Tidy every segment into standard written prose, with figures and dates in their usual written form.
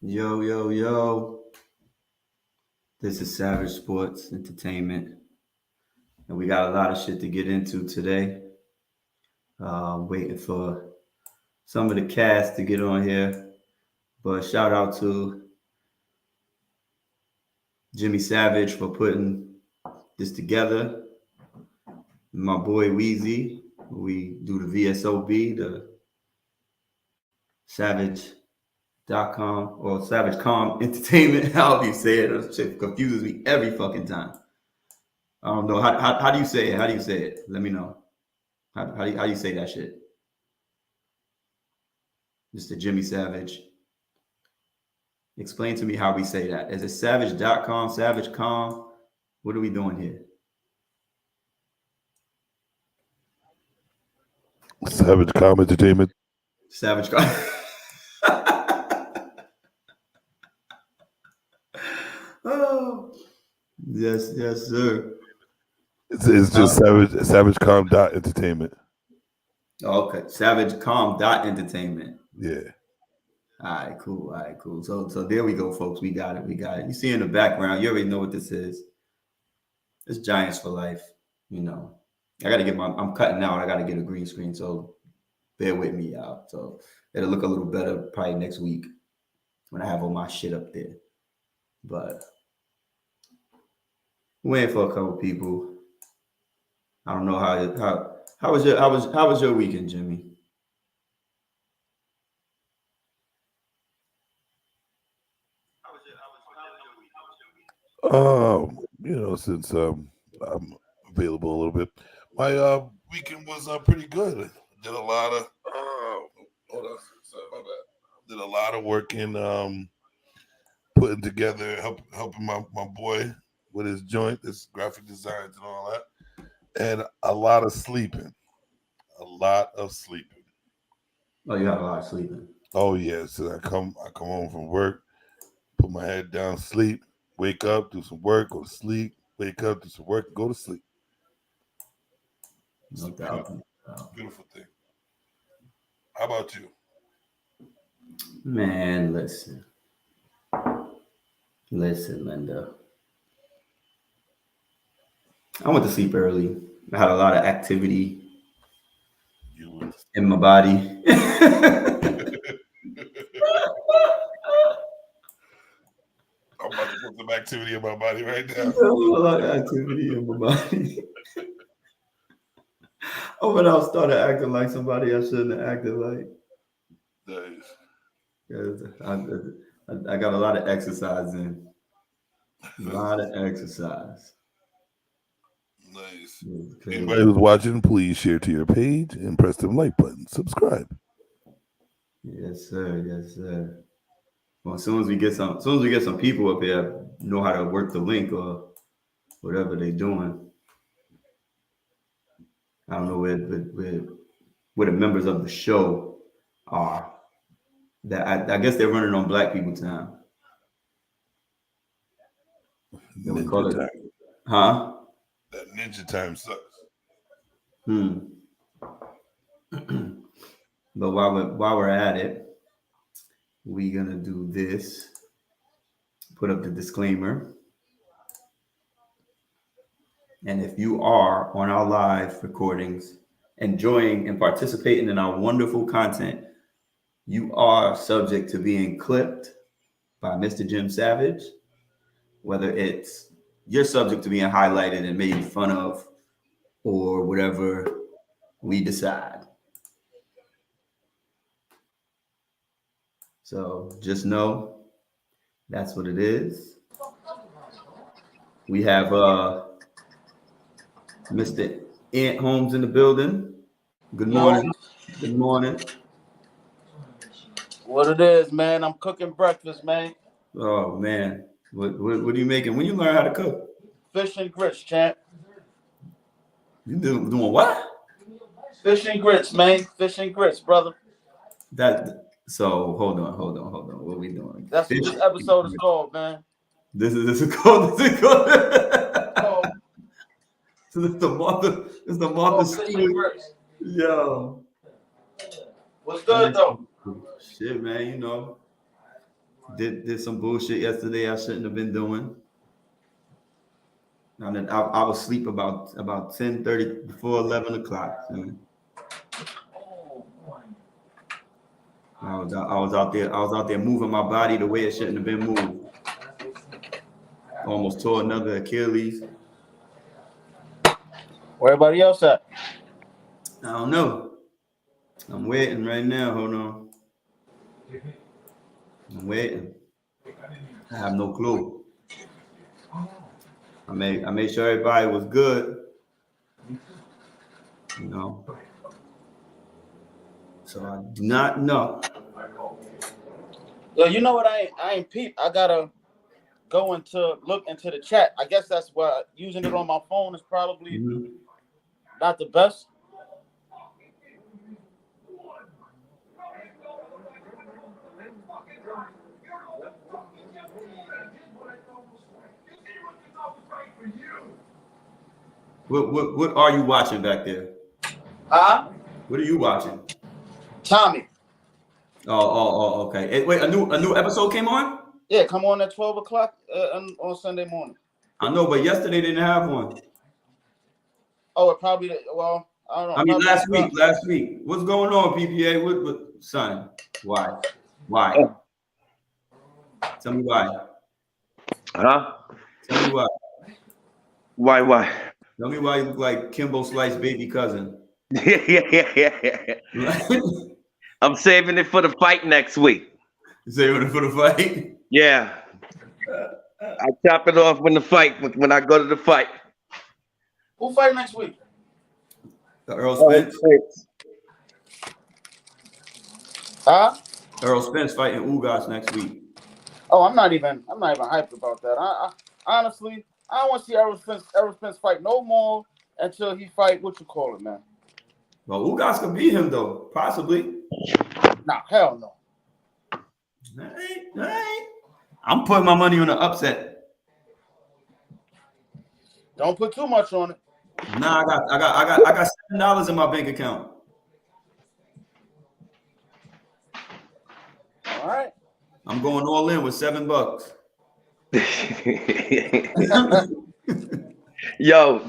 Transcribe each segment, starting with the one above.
Yo, yo, yo. This is Savage Sports Entertainment. And we got a lot of shit to get into today. Waiting for some of the cast to get on here. But shout out to Jimmy Savage for putting this together. My boy Weezy. We do the VSOB, the Savage.com or SavageCom Entertainment. However you say it. That shit confuses me every fucking time. I don't know. How do you say it? How do you say it? Let me know. How do you say that shit? Mr. Jimmy Savage. Explain to me how we say that. Is it savage.com, SavageCom? What are we doing here? SavageCom Entertainment. SavageCom. Oh, yes, sir. It's just SavageCom Entertainment. Okay, SavageCom.entertainment. Yeah. All right, cool. So there we go, folks. We got it. You see in the background, you already know what this is. It's Giants for life. You know, I'm cutting out. I got to get a green screen. So bear with me, y'all. So it'll look a little better probably next week when I have all my shit up there. But waiting for a couple people. I don't know how was your weekend, Jimmy? Since I'm available a little bit, my weekend was pretty good. Did a lot of hold on, sorry, my bad. Did a lot of work in putting together, helping my boy with his joint, his graphic designs and all that, and a lot of sleeping. Oh, you had a lot of sleeping. Oh yes, so I come home from work, put my head down, sleep, wake up, do some work, go to sleep, wake up, do some work, go to sleep. It's No doubt. Beautiful thing. How about you? Man, listen, Linda. I went to sleep early. I had a lot of activity in my body. I'm about to put some activity in my body right now. A lot of activity in my body. Oh, but I started acting like somebody I shouldn't have acted like. Nice. I got a lot of exercise in. A lot of exercise. Nice. Anybody who's watching, please share to your page and press the like button. Subscribe. Yes, sir. Well, as soon as we get some people up here, know how to work the link or whatever they're doing. I don't know where the members of the show are. That I guess they're running on Black People Time. We call it, huh? That Ninja Time sucks. But while we're at it, we're gonna do this. Put up the disclaimer. And if you are on our live recordings, enjoying and participating in our wonderful content, you are subject to being clipped by Mr. Jim Savage, whether it's you're subject to being highlighted and made fun of or whatever we decide. So just know that's what it is. We have Mr. Ant Holmes in the building. Good morning. Good morning. What it is, man? I'm cooking breakfast, man. Oh man, what are you making? When you learn how to cook? Fish and grits, champ. You doing what? Fish and grits, man. Fish and grits, brother. So hold on. What are we doing? That's what this episode is called, man. This is called. This is the Martha Stewart. Yo. What's good though? Shit, man. Did some bullshit yesterday I shouldn't have been doing. And then I was asleep about 10:30 before 11 o'clock. So I was out there moving my body the way it shouldn't have been moved. Almost tore another Achilles. Where everybody else at? I don't know. I'm waiting right now. Hold on. I'm waiting. I have no clue. I made sure everybody was good. You know. So I do not know. Yo, you know what? I ain't peep. I gotta go look into the chat. I guess that's why using it on my phone is probably not the best. What are you watching back there? Huh? What are you watching? Tommy. Oh, okay. Wait, a new episode came on? Yeah, come on at 12 o'clock on Sunday morning. I know, but yesterday they didn't have one. Oh, it probably, well, I don't know. I mean, last week. What's going on, PPA? What, son? Why? Tell me why. Huh? Tell me why. Why? Tell me why you look like Kimbo Slice's baby cousin. Yeah. I'm saving it for the fight next week. You saving it for the fight? Yeah. I chop it off when I go to the fight. Who fight next week? The Earl Spence. Huh? Earl Spence fighting Ugas next week. Oh, I'm not even hyped about that. I honestly, I don't want to see Errol Spence fight no more until he fight what you call it, man. Well, Ugas could beat him though, possibly. Nah, hell no. All right. I'm putting my money on the upset. Don't put too much on it. Nah, I got $7 in my bank account. All right. I'm going all in with $7. Yo,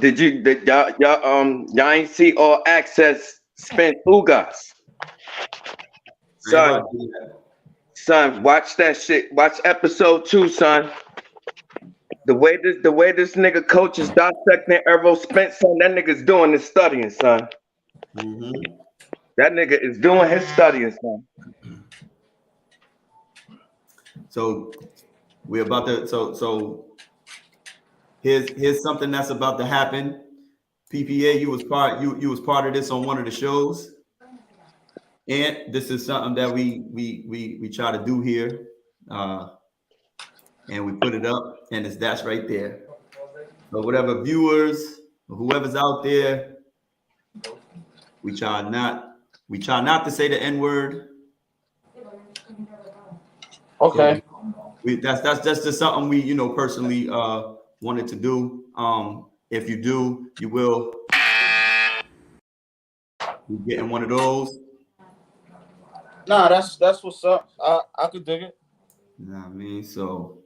y'all ain't see All Access Spence Ugas? Son, watch that shit. Watch episode 2, son. The way this nigga coach is dissecting Errol Spence, son, that nigga's doing his studying, son. Mm-hmm. That nigga is doing his studying, son. So we're about to so here's something that's about to happen. PPA, you was part of this on one of the shows. And this is something that we try to do here. And we put it up, and that's right there. So whatever viewers, or whoever's out there, we try not to say the N-word. Okay. So that's just something we personally wanted to do. If you do, you will be getting one of those. Nah, that's what's up. I could dig it. You know what I mean? So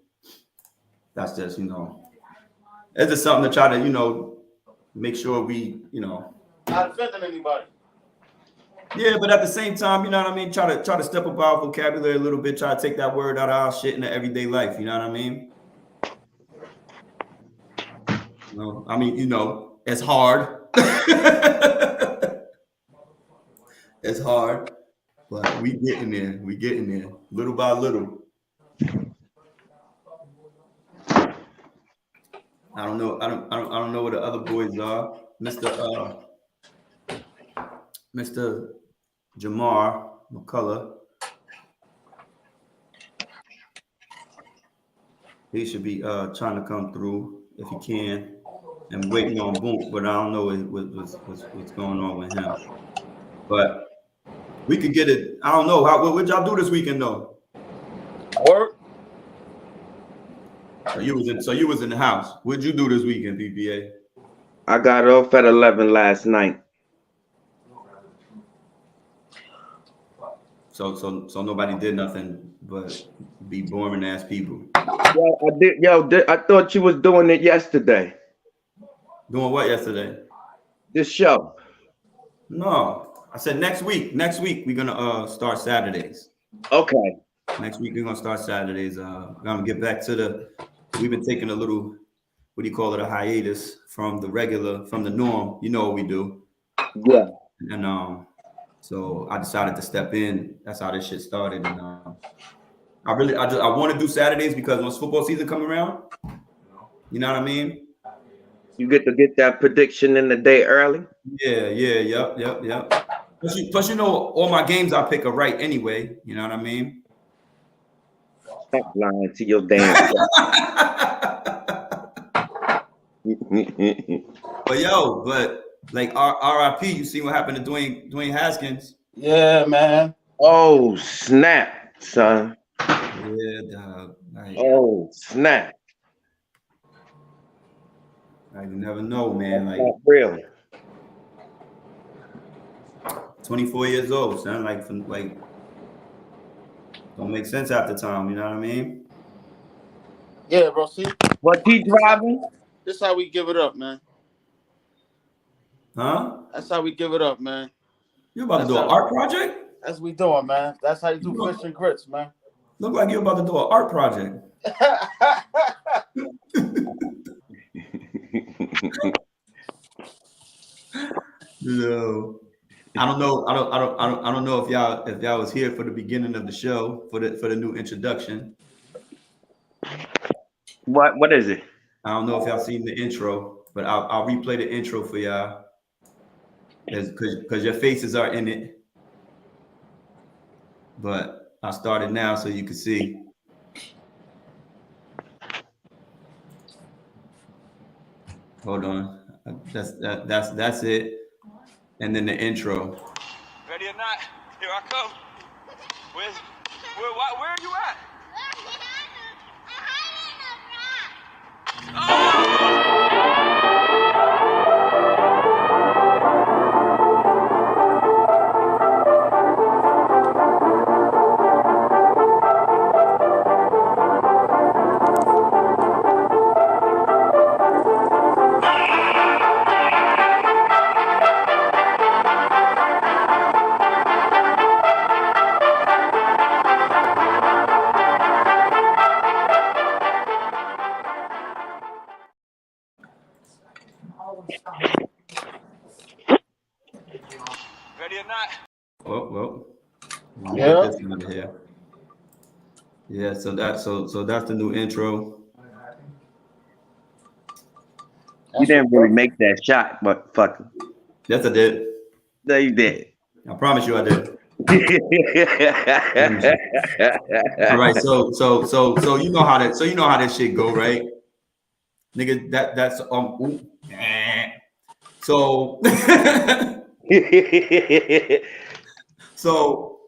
that's just, it's just something to try to, make sure we, Not offending anybody. Yeah, but at the same time, you know what I mean? Try to step up our vocabulary a little bit, try to take that word out of our shit in the everyday life, you know what I mean? It's hard. It's hard, but we getting there, little by little. I don't know where the other boys are. Mr. Jamar McCullough. He should be trying to come through if he can. I'm waiting on Boom, but I don't know what's going on with him. But we could get it. I don't know. What y'all do this weekend though? Work. So you was in the house. What'd you do this weekend, PPA? I got off at 11 last night. So nobody did nothing but Be boring ass people. I thought you was doing it yesterday. Doing what yesterday? This show. No, I said next week. Next week we're gonna start Saturdays. Okay. Next week we're gonna start Saturdays. Gonna get back to we've been taking a little, what do you call it, a hiatus from the norm. You know what we do. Yeah. And so I decided to step in. That's how this shit started. And I want to do Saturdays because once football season come around, you know what I mean? You get to get that prediction in the day early. Yep. Plus, you know, all my games I pick are right anyway. You know what I mean? Stop lying to your damn. but like RIP, you see what happened to Dwayne Haskins? Yeah, man. Oh snap, son. Yeah, dog. Oh snap. You never know, man. Like Not real. 24 years old, son. Like don't make sense half the time. You know what I mean? Yeah, bro. See, What he driving? this how we give it up, man. Huh? That's how we give it up, man. You about to do an art project? That's what we doing, man. That's how you do fish and grits, man. Look like you're about to do an art project. No, I don't know. I don't know if y'all was here for the beginning of the show for the new introduction. What is it? I don't know if y'all seen the intro, but I'll replay the intro for y'all because your faces are in it. But I started now so you can see. Hold on, that's it. And then the intro. Ready or not, here I come. Where are you at? Ready or not? Well. Yeah. This one here. Yeah. So that's the new intro. You didn't really make that shot, but fuck it. Yes, I did. No, you did. I promise you, I did. All right. So you know how that shit go, right? Nigga, that's ooh, so so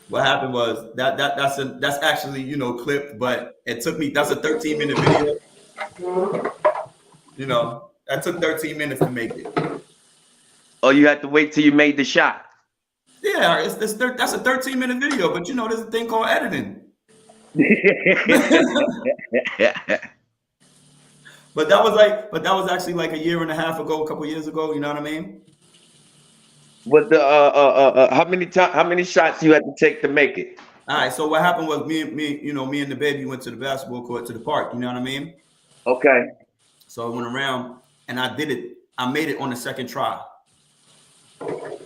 what happened was that's actually, you know, clipped, but it took me, that's a 13-minute video. You know, that took 13 minutes to make it. Oh, you had to wait till you made the shot. Yeah, that's a 13-minute video, but you know, there's a thing called editing. But that was actually like a year and a half ago, a couple years ago. You know what I mean? What the how many shots you had to take to make it? All right. So what happened was me and the baby went to the basketball court, to the park. You know what I mean? Okay. So I went around and I did it. I made it on the second try.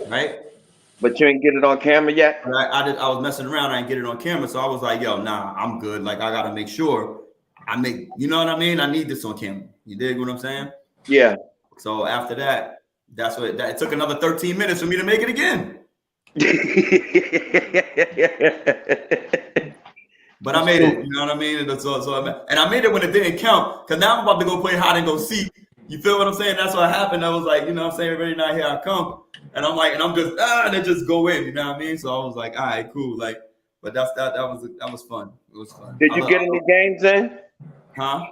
Right? But you ain't get it on camera yet? Right. I was messing around. I didn't get it on camera. So I was like, yo, nah, I'm good. Like, I got to make sure you know what I mean? I need this on camera. You dig what I'm saying? Yeah. So after that, it took another 13 minutes for me to make it again. But I made it, you know what I mean? And I made it when it didn't count, because now I'm about to go play hide and go seek. You feel what I'm saying? That's what happened. I was like, you know what I'm saying? Ready now, here I come. And I'm like, and I'm just, and it just go in, you know what I mean? So I was like, all right, cool. Like, but that was fun. It was fun. Did you get any games in? Huh?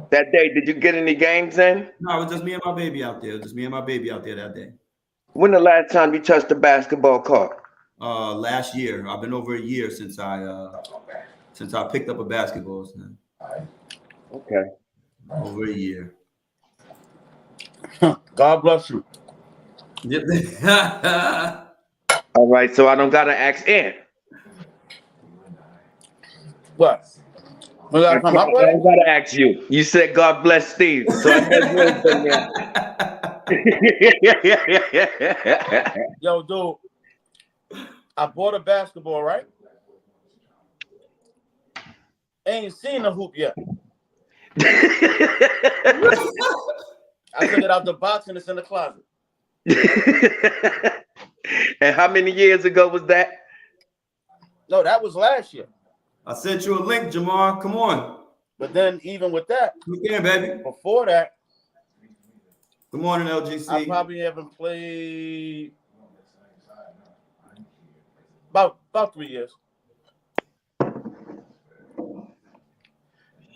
That day, did you get any games in? No, it was just me and my baby out there. That day. When the last time you touched the basketball court? Last year. I've been over a year since I since I picked up a basketball, son. Okay. Over a year. God bless you. Yep. All right, so I don't gotta ask Ant. What? When I I come up with? don't gotta ask you. You said God bless Steve, so I know you ain't been there. Yo, dude, I bought a basketball, right? Ain't seen the hoop yet. I took it out the box and it's in the closet. And how many years ago was that? No, that was last year. I sent you a link, Jamar. Come on. But then even with that, Come in, baby. before that, Good morning, I LGC. probably haven't played about 3 years.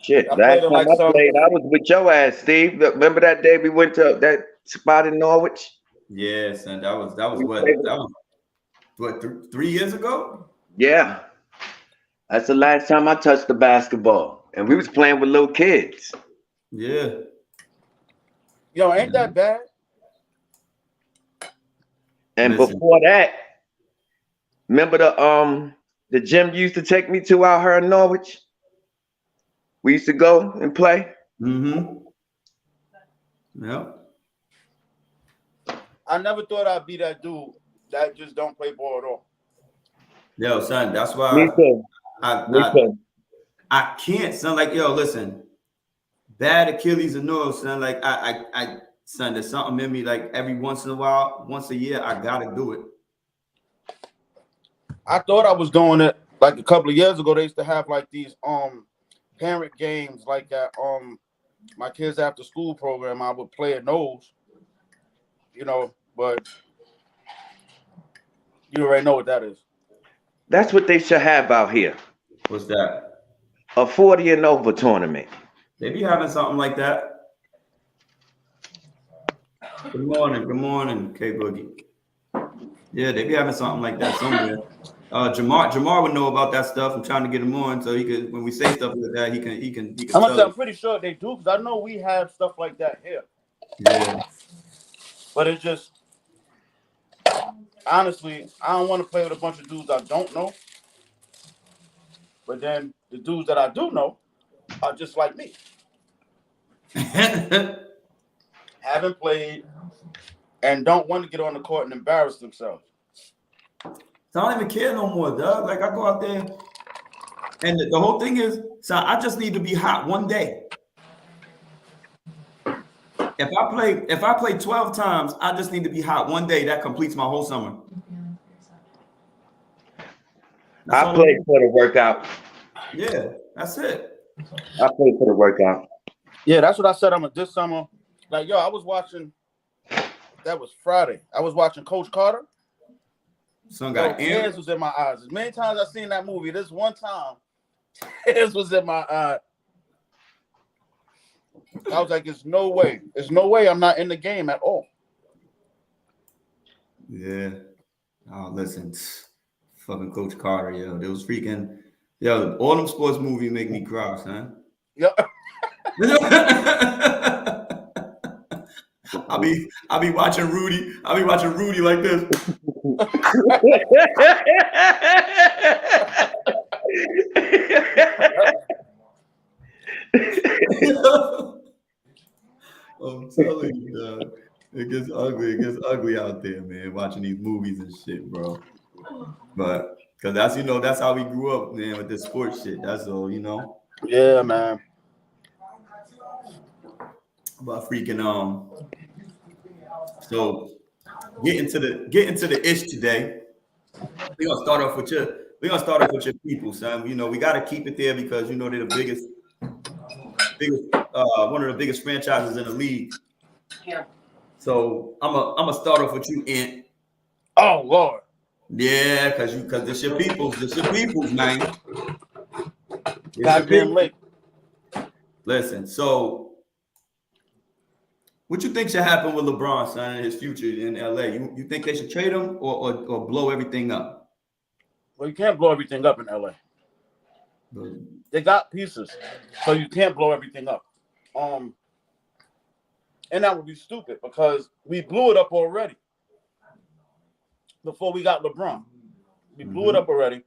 Shit, I last played in time like I some. played, I was with your ass, Steve. Remember that day we went to that spot in Norwich? Yes, and that was what 3 years ago? Yeah. That's the last time I touched the basketball. And we was playing with little kids. Yeah. Yo, ain't that bad? And Listen. before that, remember the gym you used to take me to out here in Norwich? We used to go and play. Mm-hmm. Yep. I never thought I'd be that dude that just don't play ball at all. Yo, son, that's Me why too. Me I too. I can't, son. Like, yo, listen, bad Achilles and neuro, son. Like, I, son, there's something in me. Like, every once in a while, once a year, I gotta do it. I thought I was doing it like a couple of years ago. They used to have like these parent games like that my kids after school program. I would play at those, but you already know what that is. That's what they should have out here. What's that? A 40 and over tournament. They be having something like that. Good morning, K Boogie. Yeah, they be having something like that somewhere. Jamar would know about that stuff. I'm trying to get him on so he could, when we say stuff like that, he can I'm pretty sure they do, because I know we have stuff like that here. Yeah. But it's just, honestly, I don't want to play with a bunch of dudes I don't know. But then the dudes that I do know are just like me. Haven't played and don't want to get on the court and embarrass themselves. So I don't even care no more, dog. Like, I go out there, and the whole thing is, so I just need to be hot one day. If I play 12 times, I just need to be hot one day. That completes my whole summer. I played for the workout. Yeah, that's it. I played for the workout. Yeah, that's what I said. This summer. Like, yo, I was watching. That was Friday. I was watching Coach Carter. Son got tears was in my eyes. As many times I've seen that movie, this one time, tears was in my eye. I was like, "There's no way. There's no way I'm not in the game at all." Yeah. Oh, listen, fucking Coach Carter, yo. There was freaking, yo. All them sports movies make me cry, son. Yeah. I'll be watching Rudy. I'll be watching Rudy like this. I'm telling you, dog. It gets ugly. It gets ugly out there, man. Watching these movies and shit, bro. But because that's how we grew up, man, with this sports shit. That's all, Yeah, man. But freaking so get into the ish today. We're gonna start off with your people, son. We gotta keep it there because they're the biggest one of the biggest franchises in the league. Yeah. So I'm gonna start off with you, Ant. Oh Lord. Yeah, because it's your people's, man. Goddamn late. Listen, so what you think should happen with LeBron, son, in his future in LA? You think they should trade him or blow everything up? Well, you can't blow everything up in LA. They got pieces, so you can't blow everything up. And that would be stupid because we blew it up already before we got LeBron. We blew it up already.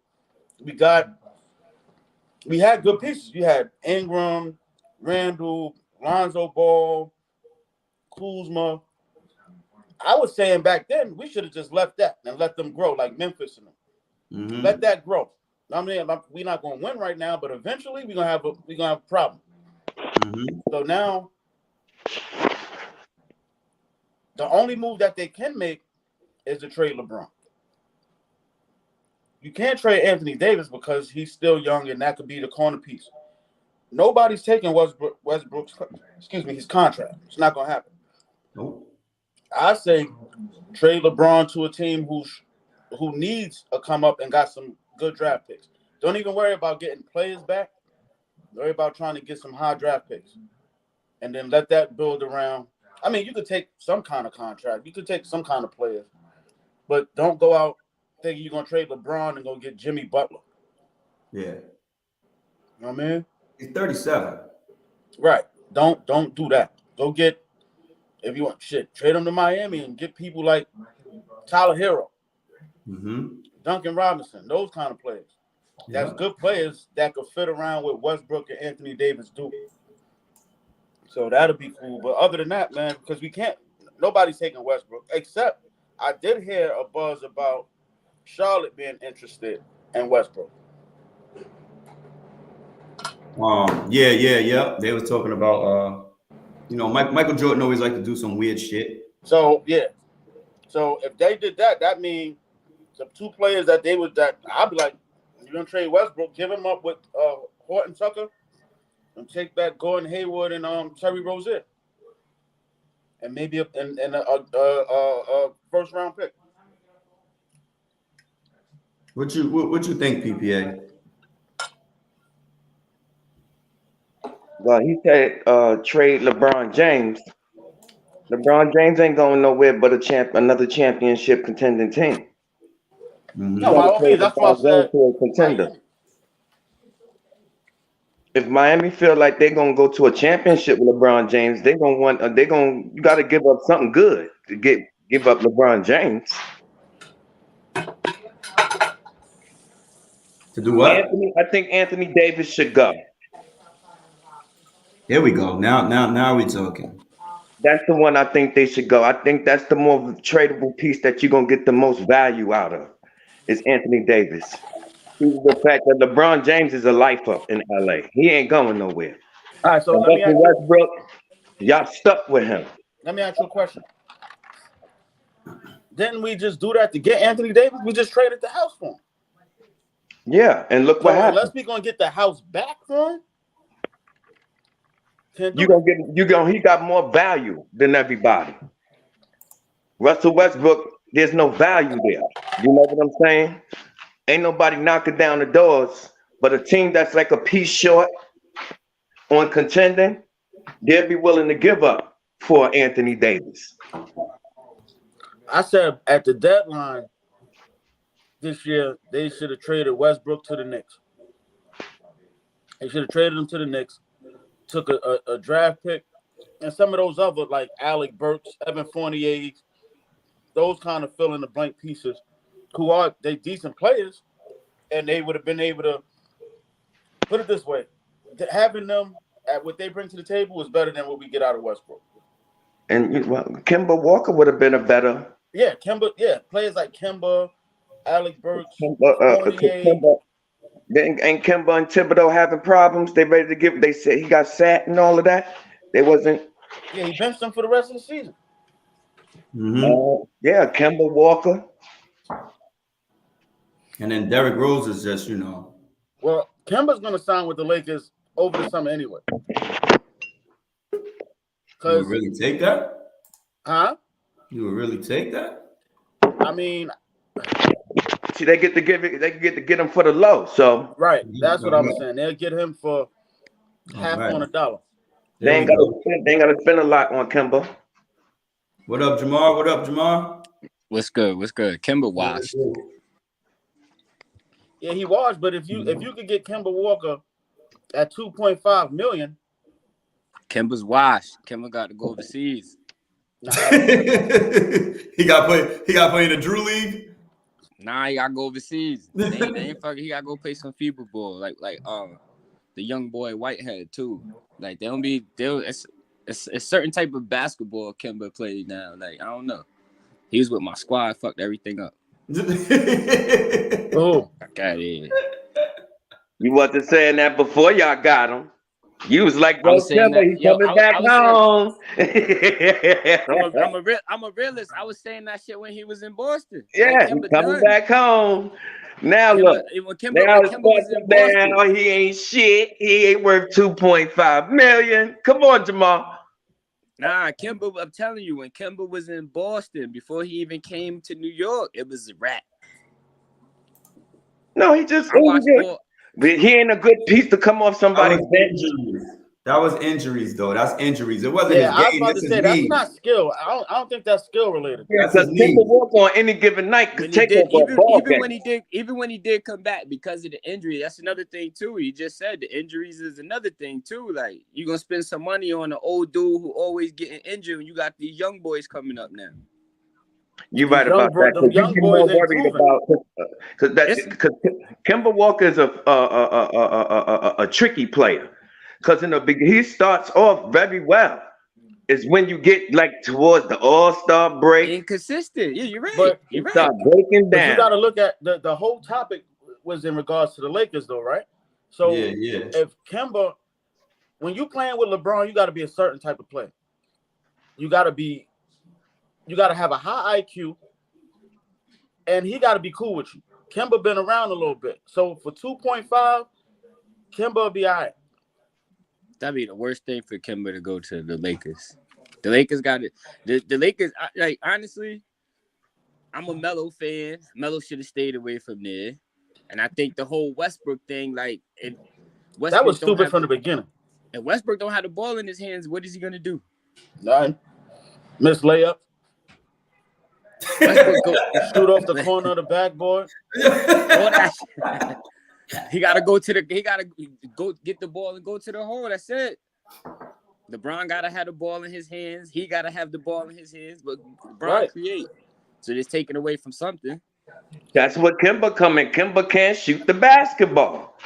We had good pieces. You had Ingram, Randall, Lonzo Ball, Kuzma. I was saying back then we should have just left that and let them grow like Memphis and them. Let that grow. I mean, we're not going to win right now, but eventually we're gonna have a problem. So now, the only move that they can make is to trade LeBron. You can't trade Anthony Davis because he's still young and that could be the corner piece. Nobody's taking Westbrook's his contract. It's not gonna happen. Nope. I say trade LeBron to a team who needs a come up and got some good draft picks. Don't even worry about getting players back. Worry about trying to get some high draft picks. And then let that build around. I mean, you could take some kind of contract. You could take some kind of players. But don't go out thinking you're going to trade LeBron and go get Jimmy Butler. Yeah. You know what I mean? He's 37. Right. Don't do that. Go get, if you want trade him to Miami and get people like Tyler Hero, Duncan Robinson, those kind of players. That's good players that could fit around with Westbrook and Anthony Davis do. So that'll be cool. But other than that, man, because nobody's taking Westbrook, except I did hear a buzz about Charlotte being interested in Westbrook. Yeah. They was talking about Michael Jordan always liked to do some weird shit. So yeah. So if they did that, that means the two players that I'd be like, you're gonna trade Westbrook, give him up with Horton Tucker, and take back Gordon Hayward and Terry Rozier, and maybe a first round pick. What you think, PPA? Well, he said trade LeBron James. LeBron James ain't going nowhere but another championship contending team. No, by all means, that's what I said. To a contender. If Miami feel like they're gonna go to a championship with LeBron James, you got to give up something good to give up LeBron James. To do what? I think Anthony Davis should go. There we go. Now we're talking. That's the one I think they should go. I think that's the more tradable piece that you're gonna get the most value out of. Is Anthony Davis. Due to the fact that LeBron James is a lifer in LA. He ain't going nowhere. All right, so let me ask Westbrook, y'all stuck with him. Let me ask you a question. Didn't we just do that to get Anthony Davis? We just traded the house for him. Yeah, and look what happened. Unless we're gonna get the house back for him. He got more value than everybody. Russell Westbrook, there's no value there. You know what I'm saying? Ain't nobody knocking down the doors, but a team that's like a piece short on contending, they'll be willing to give up for Anthony Davis. I said at the deadline this year, they should have traded Westbrook to the Knicks. They should have traded him to the Knicks, took a draft pick, and some of those other like Alec Burks, Evan Fournier, those kind of fill in the blank pieces who are they decent players, and they would have been able to put it this way. Having them at what they bring to the table is better than what we get out of Westbrook. And Kemba Walker would have been a better. Yeah, players like Kemba, Alec Burks, Kemba. Ain't Kemba and Thibodeau having problems? They ready to give? They said he got sat and all of that. They wasn't. Yeah, he benched him for the rest of the season. Yeah, Kemba Walker. And then Derrick Rose is just, Well, Kemba's going to sign with the Lakers over the summer anyway. You would really take that? Huh? You would really take that? I mean, see, they get to get him for the low. So right, that's what I was saying. They'll get him for half on a dollar. They ain't got to spend a lot on Kemba. What up, Jamar? What's good? Kemba washed. Yeah, he was. But if you could get Kemba Walker at $2.5 million, Kemba's washed. Kemba got to go overseas. he got play in the Drew League. Nah, he gotta go overseas. They ain't fucking. He gotta go play some FIBA ball, like the young boy Whitehead too. Like it's a certain type of basketball Kemba played now. Like I don't know. He was with my squad, fucked everything up. oh, Okay, yeah. You wasn't saying that before y'all got him. You was like, I bro, was saying Kemba, he's that- yo, coming I back was home. I'm a realist. I was saying that shit when he was in Boston. Yeah, Like, he's Kemba coming done. back home. Now Kemba, look, when Kemba now was it's in fucking Boston. down. He ain't shit. He ain't worth 2.5 million. Come on, Jamal. Nah, Kemba, I'm telling you, when Kemba was in Boston, before he even came to New York, it was a rap. No, he just I watched all. he ain't a good piece to come off somebody's bench. That was injuries, though. That's injuries. It wasn't yeah, I was his game. about This to is say that's me. not skill. I don't think that's skill related. That's Because his knee. Kemba Walker on any given night When could he take did, over a ball even game. when he did come back because of the injury, that's another thing too. He just said the injuries is another thing too. Like you're gonna spend some money on an old dude who always getting injured, and you got these young boys coming up now. You're right about that. Them young boys ain't worried proven. about because Kemba Walker is a tricky player. Because in the beginning, he starts off very well. It's when you get like towards the All-Star break, Inconsistent. Yeah, you're right. But You're right. start breaking But you got down. to look at the whole topic was in regards to the Lakers, though, right? So Yeah. if Kemba, when you playing with LeBron, you got to be a certain type of player. You got to have a high IQ, and he got to be cool with you. Kemba been around a little bit, so for 2.5, Kemba will be all right. That'd be the worst thing for Kemba to go to the Lakers. The Lakers got it. The Lakers, like honestly, I'm a Melo fan. Melo should have stayed away from there. And I think the whole Westbrook thing, like, That was stupid from the beginning. If Westbrook don't have the ball in his hands, what is he gonna do? None. Miss layup. Westbrook go Shoot off the corner of the backboard. all that shit. He gotta go get the ball and go to the hole. That's it. LeBron gotta have the ball in his hands. He gotta have the ball in his hands, but LeBron create. So it's taken away from something. That's what Kemba coming. Kemba can't shoot the basketball.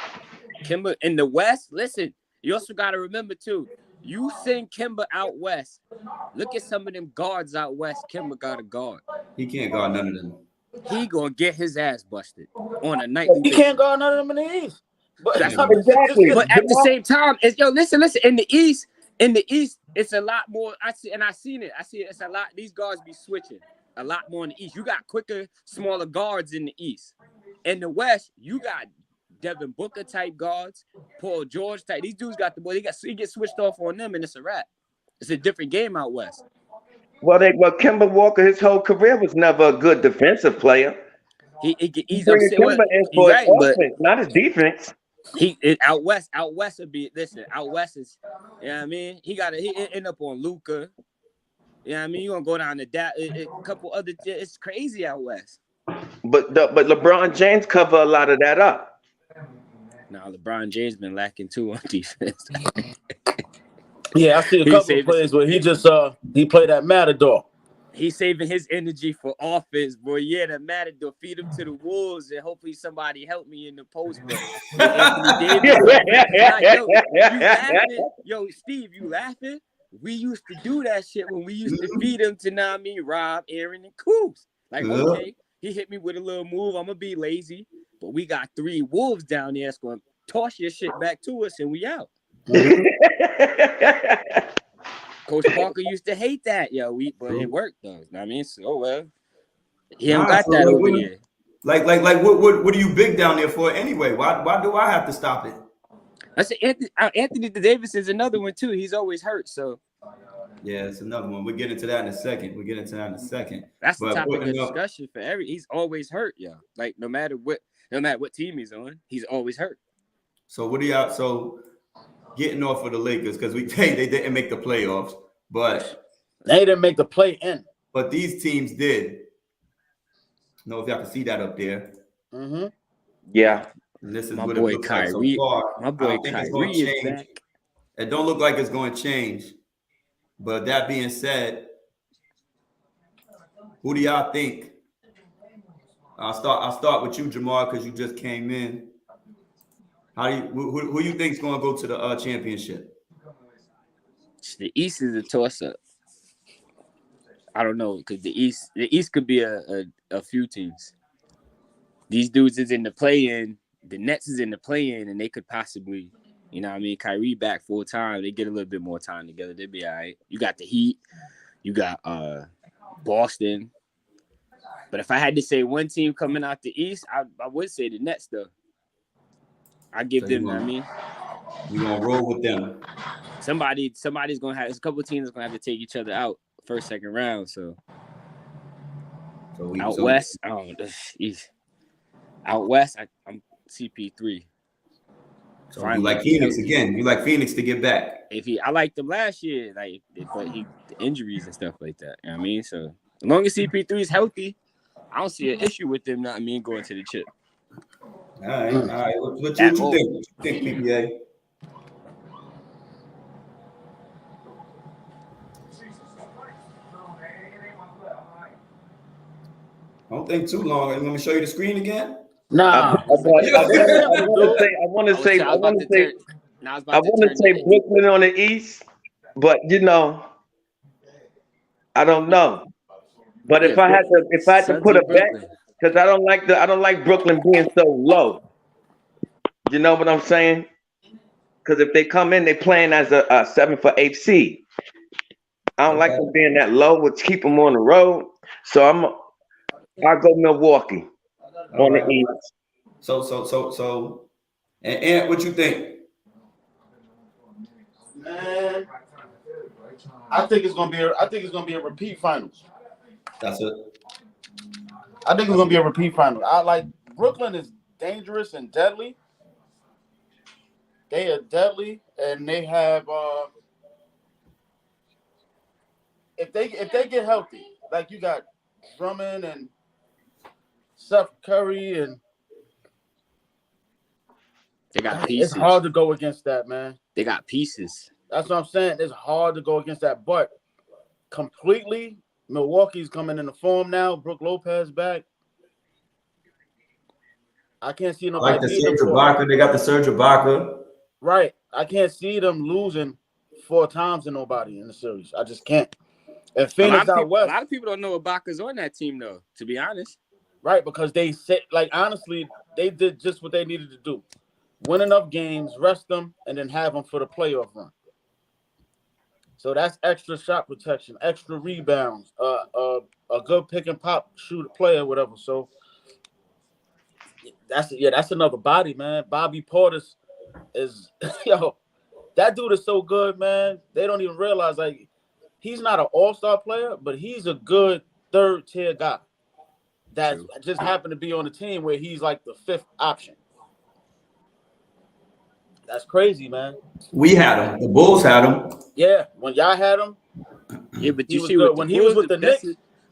Kemba in the West, listen, you also gotta remember too. You send Kemba out west. Look at some of them guards out west. Kemba got a guard. He can't guard none of them. He gonna get his ass busted on a nightly He basis. can't guard none of them in the East. But Exactly. But at the same time, listen. In the East, it's a lot more. I see it. It's a lot. These guards be switching a lot more in the East. You got quicker, smaller guards in the East. In the West, you got Devin Booker type guards, Paul George type. These dudes got the ball. He gets switched off on them, and it's a wrap. It's a different game out West. Well, Kemba Walker, his whole career was never a good defensive player. He's Bringing Kemba in for his but offense, not his defense. Out west would be out west is, you know what I mean? He end up on Luka. You know what I mean? You're gonna go down to that a couple other. It's crazy out west. But LeBron James cover a lot of that up. Now LeBron James been lacking too on defense. yeah, I see a couple of plays where he just he played that Matador. He's saving his energy for offense, boy. Yeah, the Matador, feed him to the wolves, and hopefully somebody help me in the post. Anthony Davis. You laughing? Yo, Steve, you laughing? We used to do that shit when we used to feed him to Rob, Aaron, and Kuz. Like, okay, he hit me with a little move. I'm gonna be lazy, but we got 3 wolves down there that's gonna toss your shit back to us, and we out. Coach Parker used to hate that, but it worked though. I mean, so well, he don't got that over there. Like, what are you big down there for anyway? Why do I have to stop it? I said Anthony Davis is another one too. He's always hurt, so yeah, it's another one. We'll get into that in a second. That's the topic of discussion for he's always hurt, Like no matter what team he's on, he's always hurt. So what do y'all? So getting off of the Lakers because they didn't make the playoffs, but they didn't make the play-in. But these teams did. I don't know if y'all can see that up there. Mm-hmm. Yeah. And this is My what boy it looks like so Kyrie- far. My I boy don't think it's going Kyrie to is change. back. It don't look like it's going to change. But that being said, who do y'all think? I'll start with you, Jamar, because you just came in. Who you think is going to go to the championship? The East is a toss-up. I don't know, because the East could be a few teams. These dudes is in the play-in. The Nets is in the play-in, and they could possibly, you know what I mean, Kyrie back full time. They get a little bit more time together. They'll be all right. You got the Heat. You got Boston. But if I had to say one team coming out the East, I would say the Nets, though. I give So them, you know what I mean? You're going to roll with them. Somebody's going to have – there's a couple of teams that's going to have to take each other out first, second round. So out West, East. Out West, I'm CP3. So you like Phoenix again. You like Phoenix to get back. I liked them last year, but the injuries and stuff like that. You know what I mean? So as long as CP3 is healthy, I don't see an issue with them, not me going to the chip. All right. What you think? What you think, PPA? Don't think too long. You want me to show you the screen again? Nah. I want to say Brooklyn on the East, but I don't know. But if I had to put a bet, because I don't like Brooklyn being so low. You know what I'm saying? Because if they come in, they playing as a 7 for 8 seed. I don't like them being that low, which keep them on the road. So I'll go Milwaukee on the East. So, and what you think? Man, I think it's gonna be a repeat finals. That's it. I think it's gonna be a repeat final. I like Brooklyn is dangerous and deadly. They are deadly, and they have if they get healthy, like you got Drummond and Seth Curry, and they got pieces. It's hard to go against that, man. They got pieces. That's what I'm saying. It's hard to go against that, but completely, Milwaukee's coming into form now. Brook Lopez back. I can't see nobody. Like the Serge Ibaka, they got the Serge Ibaka. Right. I can't see them losing 4 times to nobody in the series. I just can't. And Phoenix out west. A lot of people don't know Ibaka's on that team, though, to be honest. Right, because they said, honestly, they did just what they needed to do. Win enough games, rest them, and then have them for the playoff run. So that's extra shot protection, extra rebounds, a good pick and pop shoot player, whatever. So that's another body, man. Bobby Portis is that dude is so good, man. They don't even realize he's not an all-star player, but he's a good third-tier guy that just happened to be on the team where he's like the 5th option. That's crazy, man. We had him. The Bulls had him. Yeah, when y'all had him. Yeah, but you see when he was with the Knicks.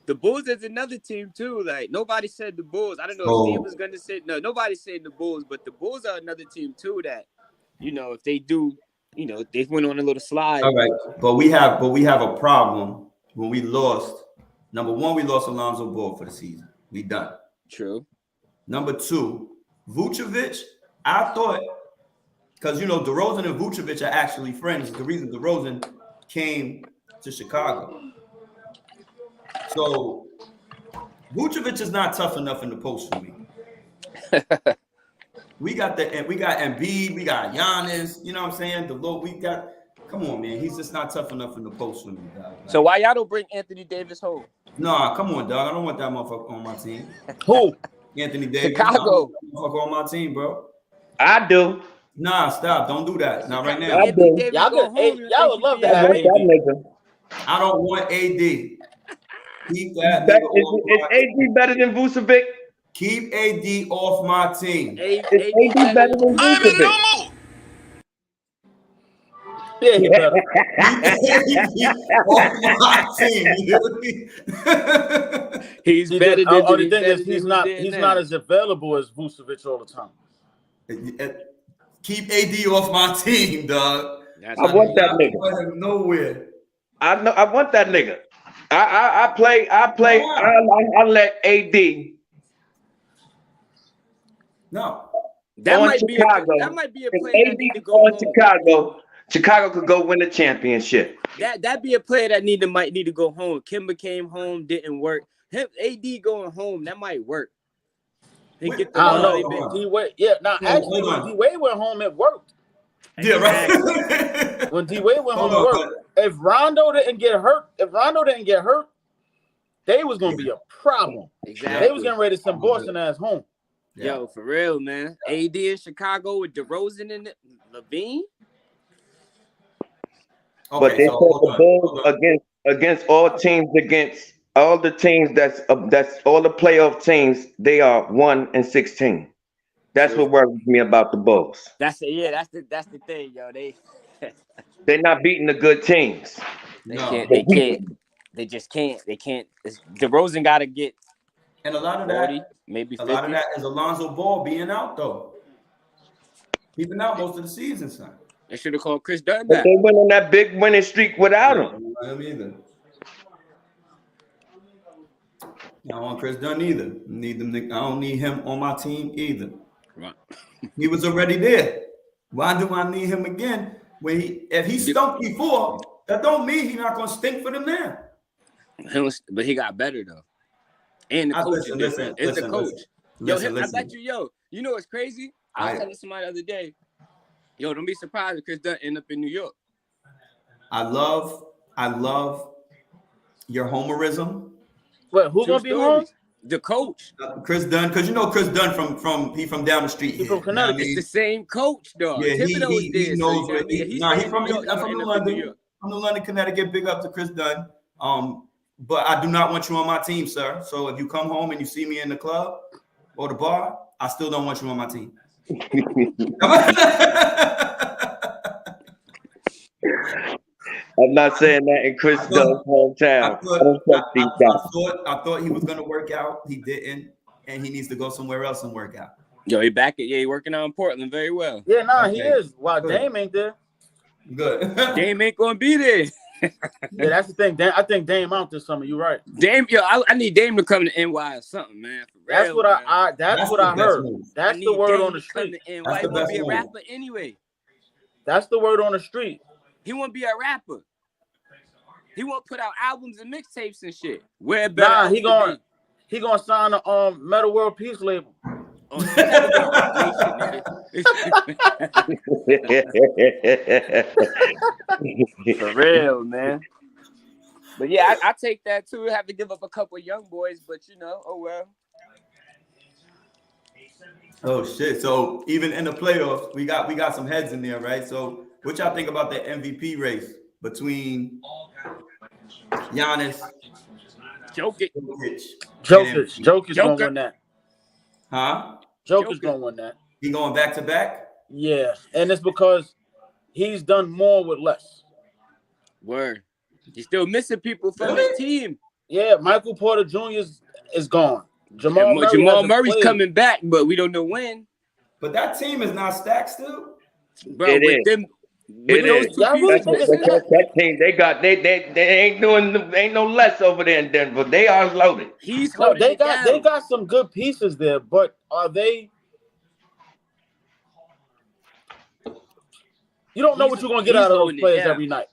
The Bulls is another team too. Like nobody said the Bulls. I don't know if Steve was gonna say no. Nobody said the Bulls, but the Bulls are another team too. That if they do, they went on a little slide. All right, but we have a problem when we lost. Number one, we lost Alonzo Ball for the season. We done. True. Number 2, Vucevic. I thought. Because, DeRozan and Vucevic are actually friends. The reason DeRozan came to Chicago. So, Vucevic is not tough enough in the post for me. we got Embiid, we got Giannis, you know what I'm saying? Come on, man. He's just not tough enough in the post for me, dog. So why y'all don't bring Anthony Davis home? Nah, come on, dog. I don't want that motherfucker on my team. Who? Anthony Davis. Chicago. Motherfucker on my team, bro. I do. Nah, stop. Don't do that. Not right now. Y'all would love to have AD. I don't want AD. Keep that. Is AD better than Vucevic? Keep AD off my team. Is AD better than Vucevic? Yeah, he better. Keep AD off my team. You hear me? He's better than only thing is he's he's not as available as Vucevic all the time. Keep AD off my team, dog. That's I want that nigga. Put him nowhere. I know. I want that nigga. I let AD. No. That on might Chicago. be a player If that need to AD go on home. Chicago could go win the championship. That be a player that might need to go home. Kimba came home, didn't work. Him AD going home, that might work. He Wait, get the I Hold don't on, know. hold on. D-Wade, yeah. Now, Hold actually, on. when D-Wade went home, it worked. Yeah, right. When D-Wade went home, Hold it on, worked. If Rondo didn't get hurt, they was gonna be a problem. Exactly. They was getting ready to send Boston ass home. Yo, for real, man. AD in Chicago with DeRozan and Levine. But Okay, they so put hold the on. Bulls against all teams, against all the teams that's all the playoff teams. They are 1-16. That's True. what worries me about the Bulls. That's the thing, yo. They're not beating the good teams. They No. can't. They can't. They just can't. They can't. DeRozan got to get And a lot of 40, that, maybe 50. a lot of that is Alonzo Ball being out though. He's been out most of the season, son. They should have called Chris Dunn But back. they went on that big winning streak without him. I don't want him either. I don't want Chris Dunn either. I don't need him on my team either. Right. He was already there. Why do I need him again? If he stunk before, that don't mean he's not gonna stink for them now. But he got better though. And the coach is different. It's the coach. I bet you, you know what's crazy? I was telling somebody the other day, don't be surprised if Chris Dunn end up in New York. I love your homerism. Wait, who's gonna be home? The coach. Chris Dunn, because you know Chris Dunn from down the street. He's from here, you know what I Connecticut. mean? It's the same coach, though. Yeah, Thibodeau's he there, knows so what he's from the London, Connecticut. Big up to Chris Dunn. But I do not want you on my team, sir. So if you come home and you see me in the club or the bar, I still don't want you on my team. I'm not saying that in Chris Dunn's hometown. I thought he was going to work out. He didn't, and he needs to go somewhere else and work out. Yo, he working out in Portland very well. Yeah, nah, Okay. he is. While Good. Dame ain't there. Good. Dame ain't gonna be there. Yeah, that's the thing. I think Dame out this summer. You're right. Dame, I need Dame to come to NY or something, man. For That's real, what man. that's what the I best heard. move. That's I the need word Dame on the to come street. to NY. That's He the won't be best a move. rapper anyway. That's the word on the street. He won't be a rapper. He won't put out albums and mixtapes and shit. Where better? Nah, else to he gonna sign a Metal World Peace label. be? Oh, he gotta be nation, nigga. For real, man. But yeah, I take that too. Have to give up a couple young boys, but oh well. Oh shit! So even in the playoffs, we got some heads in there, right? So what y'all think about the MVP race between Giannis, Jokic. Jokic gonna win that. Huh? Jokic gonna win that. He going back to back? Yeah, and it's because he's done more with less. Word. He's still missing people from his team. Yeah, Michael Porter Jr. is gone. Jamal Murray's coming back, but we don't know when. But that team is not stacked still. Bro, It with is. them, It those is. two Y'all people, really think it's That team, they ain't no less over there in Denver. They are loaded. he's No, holding they it down. got some good pieces there, but are they? You don't know what you're gonna get He's out of those holding it players down. every night.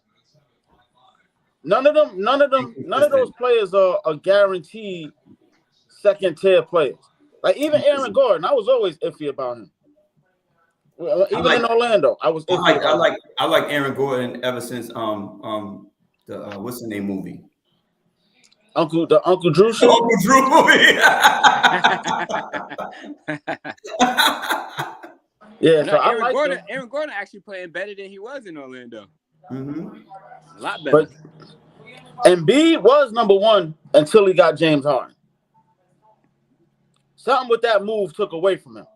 None of those players are guaranteed second tier players. Like even Aaron Gordon, I was always iffy about him. Even in Orlando, I was iffy about him. I like Aaron Gordon ever since the what's the name movie? Uncle Drew shit. Uncle Drew movie. Yeah, No, so I like him. Aaron Gordon actually playing better than he was in Orlando. Mm-hmm. A lot better. But Embiid was number one until he got James Harden. Something with that move took away from him.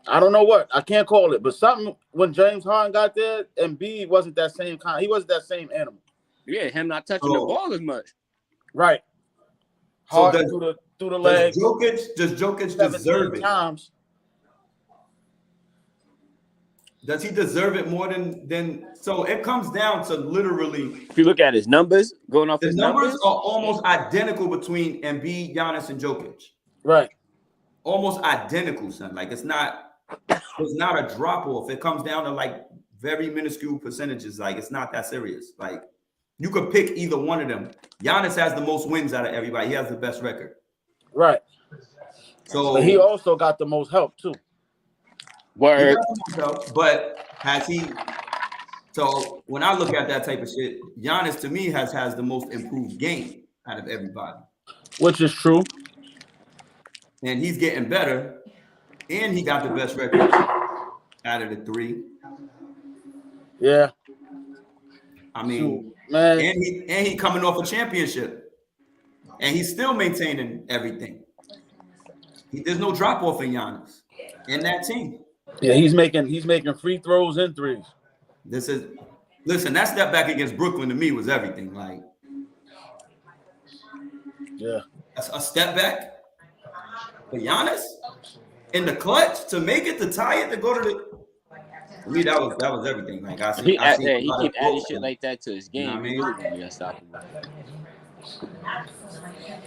I don't know what. I can't call it, but something when James Harden got there, Embiid wasn't that same kind. He wasn't that same animal. Yeah, him not touching the ball as much. Right. Harden does- through the leg Does Jokic deserve 17 it? times. Does he deserve it more than? So it comes down to literally If you look at his numbers, going off the his numbers numbers, are almost identical between Embiid, Giannis, and Jokic. Right. Almost identical, son. Like it's not a drop off. It comes down to like very minuscule percentages. Like it's not that serious. Like you could pick either one of them. Giannis has the most wins out of everybody. He has the best record. Right. So But he also got the most help too. he word. got the most help, but has he? So when I look at that type of shit, Giannis to me has the most improved game out of everybody, Which is true. and he's getting better, and he got the best record out of the three. Yeah. I mean, Man. and he coming off a championship, and he's still maintaining everything. There's no drop off in Giannis in that team. Yeah, he's making free throws and threes. Listen, that step back against Brooklyn to me was everything. Like, Yeah. a step back for Giannis in the clutch to make it, to tie it, to go to the. For me, that was everything. Like I see, He I see keep adding shit like that to his game. You know what I mean? He really gonna be unstoppable.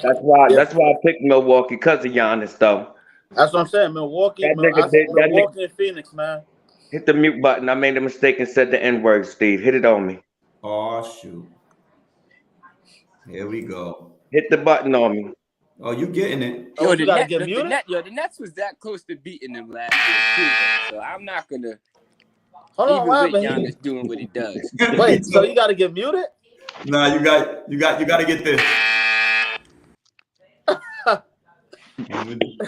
That's why I picked Milwaukee, because of Giannis, though. That's what I'm saying. Milwaukee, That nigga did- that Milwaukee and Phoenix, man. Hit the mute button. I made a mistake and said the N-word, Steve. Hit it on me. Oh shoot! Here we go. Hit the button on me. Oh, you getting it? Oh, you gotta get muted? The Nets was that close to beating them last year too. So I'm not gonna Hold on, what even with happened? Giannis doing what he does. Wait, so you gotta get muted? Nah, you got to get this.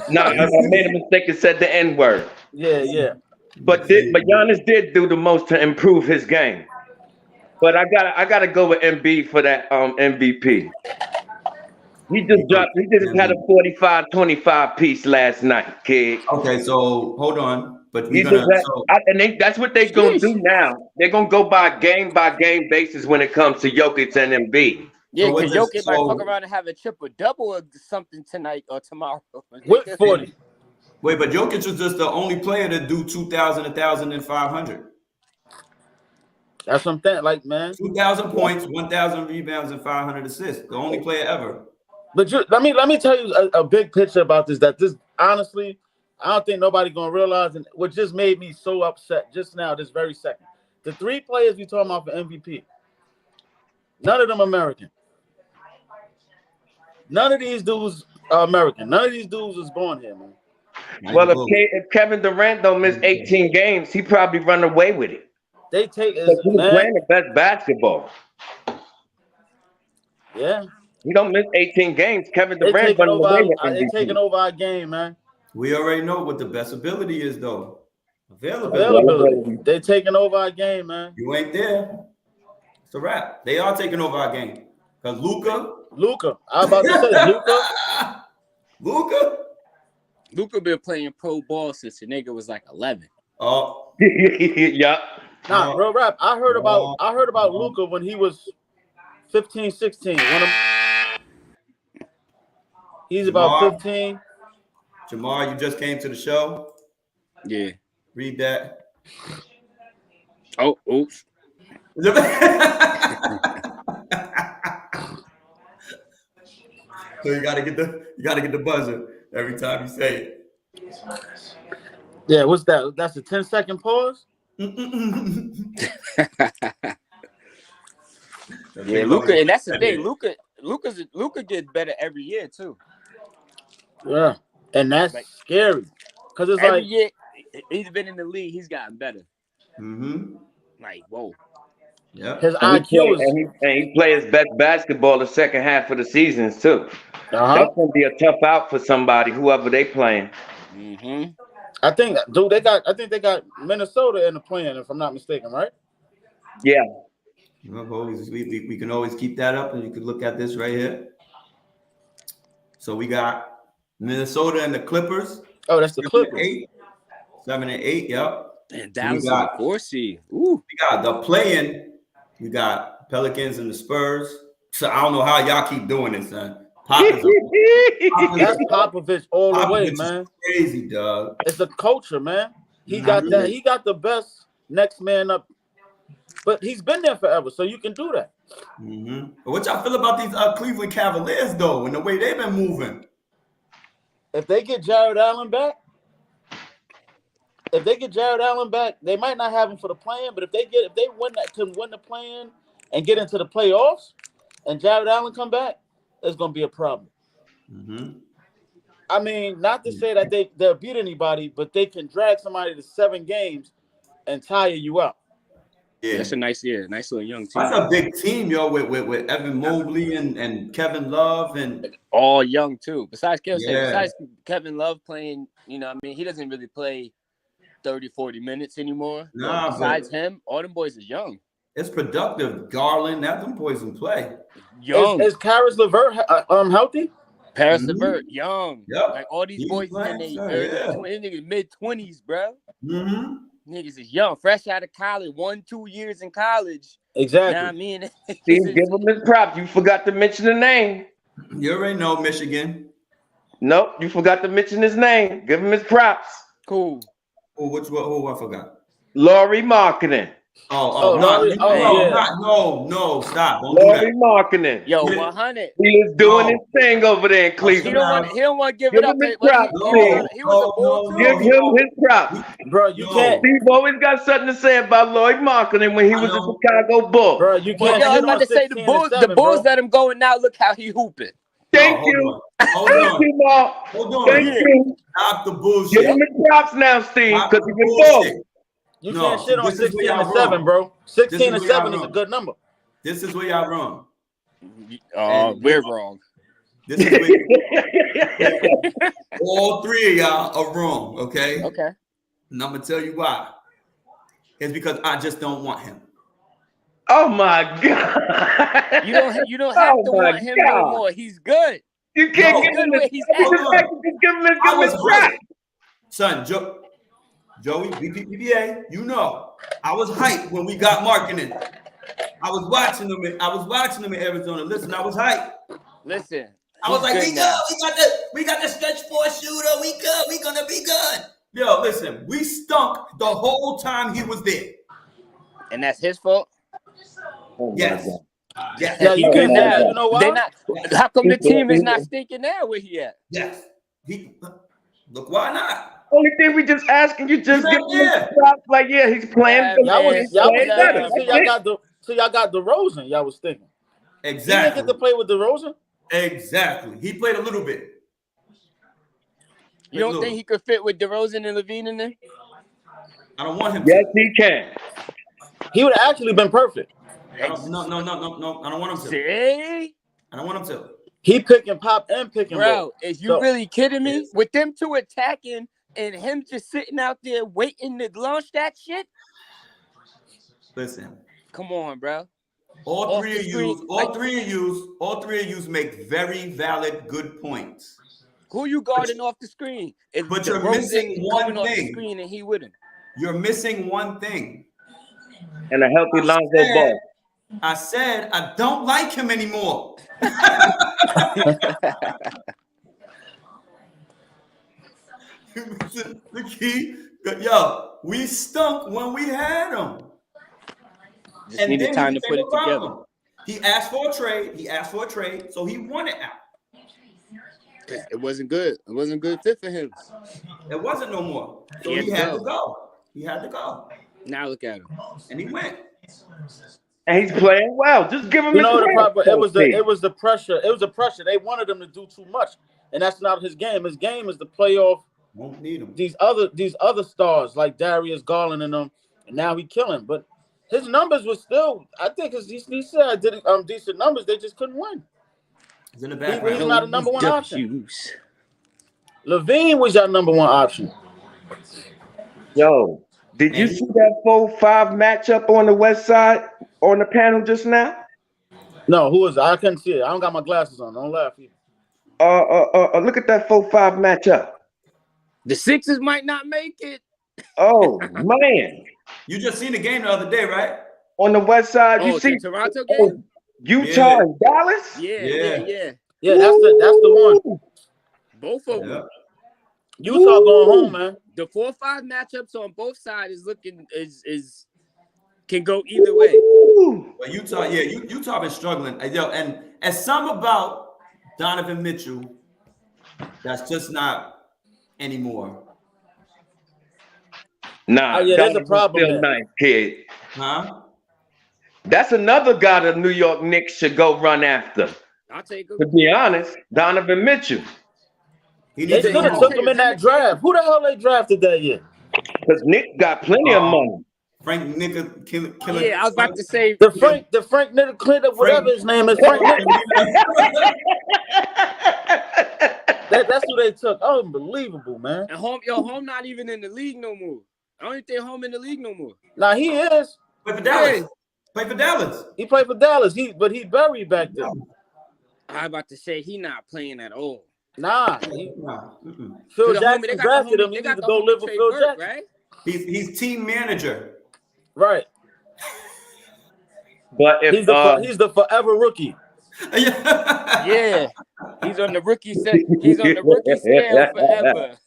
No, I made a mistake and said the N-word. Yeah. But Giannis did do the most to improve his game. But I gotta go with Embiid for that MVP. He just had a 45-25 piece last night, kid. Okay, so hold on, but He we're just gonna. had- that's what they're gonna do now. They're gonna go by game basis when it comes to Jokic and Embiid. Yeah, So what because does- Jokic might so- fuck around and have a triple double or something tonight or tomorrow. With 40. Wait, but Jokic was just the only player to do 2,000, 1,000, and 500. That's something like, man. 2,000 points, 1,000 rebounds, and 500 assists. The only player ever. But let me tell you a big picture about this. That this honestly, I don't think nobody gonna realize, and what just made me so upset just now, this very second. The three players we talking about for MVP, none of them American. None of these dudes are American. None of these dudes was born here, man. Well, if Kevin Durant don't miss 18 games, he probably run away with it. They take Because he was man. playing the best basketball. Yeah, He don't miss 18 games. Kevin they Durant taking running over. away with They MVP. taking over our game, man. We already know what the best ability is, though. Availability. Availability. They taking over our game, man. You ain't there. It's a wrap. They are taking over our game. Because Luka, I was about to say Luka. Luka been playing pro ball since the nigga was like 11. Oh, Yeah. Nah, real rap. I heard about Luka when he was 15, 16. He's about 15. Jamar, you just came to the show. Yeah. Read that. Oh, oops. So you gotta get the buzzer every time you say it. Yeah, what's that? That's a 10-second pause? Yeah, Luka, and that's the thing. Luka gets better every year too. Yeah. And that's Like- scary. Because it's Every like, year he's been in the league, he's gotten better. Mm-hmm. Like, whoa. Yeah. his And IQ is he plays best basketball the second half of the seasons too. That's gonna be a tough out for somebody, whoever they playing. Mm-hmm. I think they got Minnesota in the plan, if I'm not mistaken, right? Yeah. We can always keep that up, and you can look at this right here. So we got Minnesota and the Clippers. Oh, that's the Clippers. 7 and 8. Yep. And Dallas is got- a 4 seed. Ooh. We got the play-in. We got Pelicans and the Spurs. So I don't know how y'all keep doing this, son. Pop is That's Popovich all the way, Popovich is man. crazy, dog. It's a culture, man. He got that. He got the best next man up, but he's been there forever, so you can do that. What y'all feel about these Cleveland Cavaliers though, and the way they've been moving? If they get Jared Allen back, they might not have him for the plan, but if they win the plan and get into the playoffs, and Jared Allen come back, it's gonna be a problem. I mean, not to say that they'll beat anybody, but they can drag somebody to 7 games and tire you out. Yeah, that's a nice little young team. That's a big team, yo, with Evan Mobley and Kevin Love and all young too. Besides Kevin Love playing, you know, I mean, he doesn't really play 30, 40 minutes anymore. Nah, besides him, all them boys are young. It's productive. Garland, them boys can play. Young. Is Karis LeVert healthy? Paris LeVert, young. Yep. Like all these boys in their mid-20s, bro. Niggas is young, fresh out of college, 1-2 years in college. Exactly. You know what I mean? Steve, give him his props. You forgot to mention the name. You already know Michigan. Nope, you forgot to mention his name. Give him his props. Cool. Who I forgot? Laurie Marketing. No, stop. Don't do Laurie that. Marketing. Yo, 100. He is doing his thing over there in Cleveland. He don't want to give Give it up. him his props, He was a bull too. Give him his props. Bro, you can't. Steve always got something to say about Lloyd Marketing when he was a Chicago Bull. Bro, you Well, can't. I was about to say the Bulls let him go, and now look how he hooping. Thank you. Hold Thank on. you, Mark. Hold on. Thank you. Stop the bullshit. Give him his props now, Steve, Stop because the he's a bullshit. bull. You No, can't shit on this is where 16 and y'all 7, wrong. bro. 16 This and is where 7 y'all is a wrong. good number. This is where y'all wrong. We're wrong. This is where all 3 of y'all are wrong, okay? Okay. And I'm gonna tell you why. It's because I just don't want him. Oh my God. You don't have to my want him God. no more. He's good. You can't No. give him his He's Hold on. give him I was his props. hyped. Son, Joey, BPBA, you know, I was hyped when we got Marketing. I was watching them in Arizona. Listen, I was hyped. Listen. I was like, good we now. good. We got the stretch 4 shooter. We good. We gonna be good. Yo, listen, we stunk the whole time he was there. And that's his fault. Oh my Yes. God. Yes. Yeah, you can't. Now, You know why? they not. How come the team is not stinking now? Where he at? Yes. Look, why not? Only thing we just asking you, just He's give not him his there. props. Like, yeah, he's playing. Yeah, Y'all man. was playing better. thinking, so y'all got DeRozan. Y'all was thinking. He didn't Exactly. get to play with DeRozan. Exactly. He played a little bit. You don't think he could fit with DeRozan and Levine in there? I don't want him Yes, to. he can. He would have actually been perfect. No. I don't want him to. See? I don't want him to. He pick and pop and pick and roll. Bro, is you really kidding me? With them two attacking and him just sitting out there waiting to launch that shit? Listen. Come on, bro. All Off three the of screen, you make very valid, good points. Who you guarding off the screen? If But you're DeRozan missing one coming off the thing. screen and he with him. You're missing one thing. And a healthy Lonzo Ball. I said I don't like him anymore. The key, yo, we stunk when we had him. Just needed then time he to put became it a together. problem. He asked for a trade. So he wanted out. It wasn't good. It wasn't a good fit for him. It wasn't no more. So He had to go. He had to go. Now look at him. And he went. And he's playing well. Just give him You his know the props. problem. It was the pressure. It was the pressure. They wanted him to do too much, and that's not his game. His game is to play off Won't need him. these other stars like Darius Garland and them. And now he killing. But his numbers were still. I think he said I did decent numbers. They just couldn't win. He's in the He's background. not a number one option. W's. Levine was your number one option. Yo, did you see that 4-5 matchup on the west side on the panel just now? No, who is it? I couldn't see it. I don't got my glasses on. Don't laugh. Look at that 4-5 matchup. The Sixers might not make it. Oh man. You just seen the game the other day, right? On the west side, you Oh, see the Toronto game? Utah and Dallas? Yeah. Yeah, that's the one. Both of them. Yeah. Utah going home, man. The 4-5 matchups on both sides is looking is can go either way. But Utah, yeah, Utah been struggling. Yo, and some about Donovan Mitchell, that's just not anymore. Nah, Oh, yeah, there's a Donovan's problem still there. nice, kid. Huh? That's another guy the New York Knicks should go run after. I'll take him. To be honest, Donovan Mitchell. He They needs should have to took him in that draft. Who the hell they drafted that year? Because Nick got plenty of money. Frank Nickel killer. Yeah, I was about to say The Frank Clinton, whatever his name is, Frank Nick. That's who they took. Unbelievable, man. and home not even in the league no more. I don't even think home in the league no more. Now he is. Play for Dallas. Play for Dallas. He played for Dallas. But he buried back there. I was about to say he not playing at all. Nah. Nah, mm-mm. Phil The Jackson homie- they got the drafted homie- him. He they needs got to the go homie live with Trey Phil Burke, Jackson. right? He's team manager. Right. But if He's the forever rookie. Yeah, he's on the rookie set. He's on the rookie scale forever.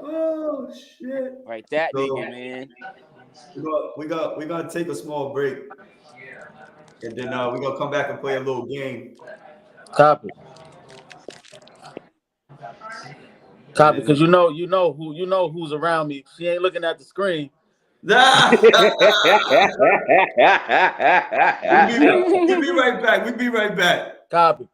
Oh shit! Right, that So- nigga, man. We're gonna take a small break, and then we're gonna come back and play a little game. Copy, because you know who's around me. She ain't looking at the screen. We'll be right back. We'll be right back. Copy.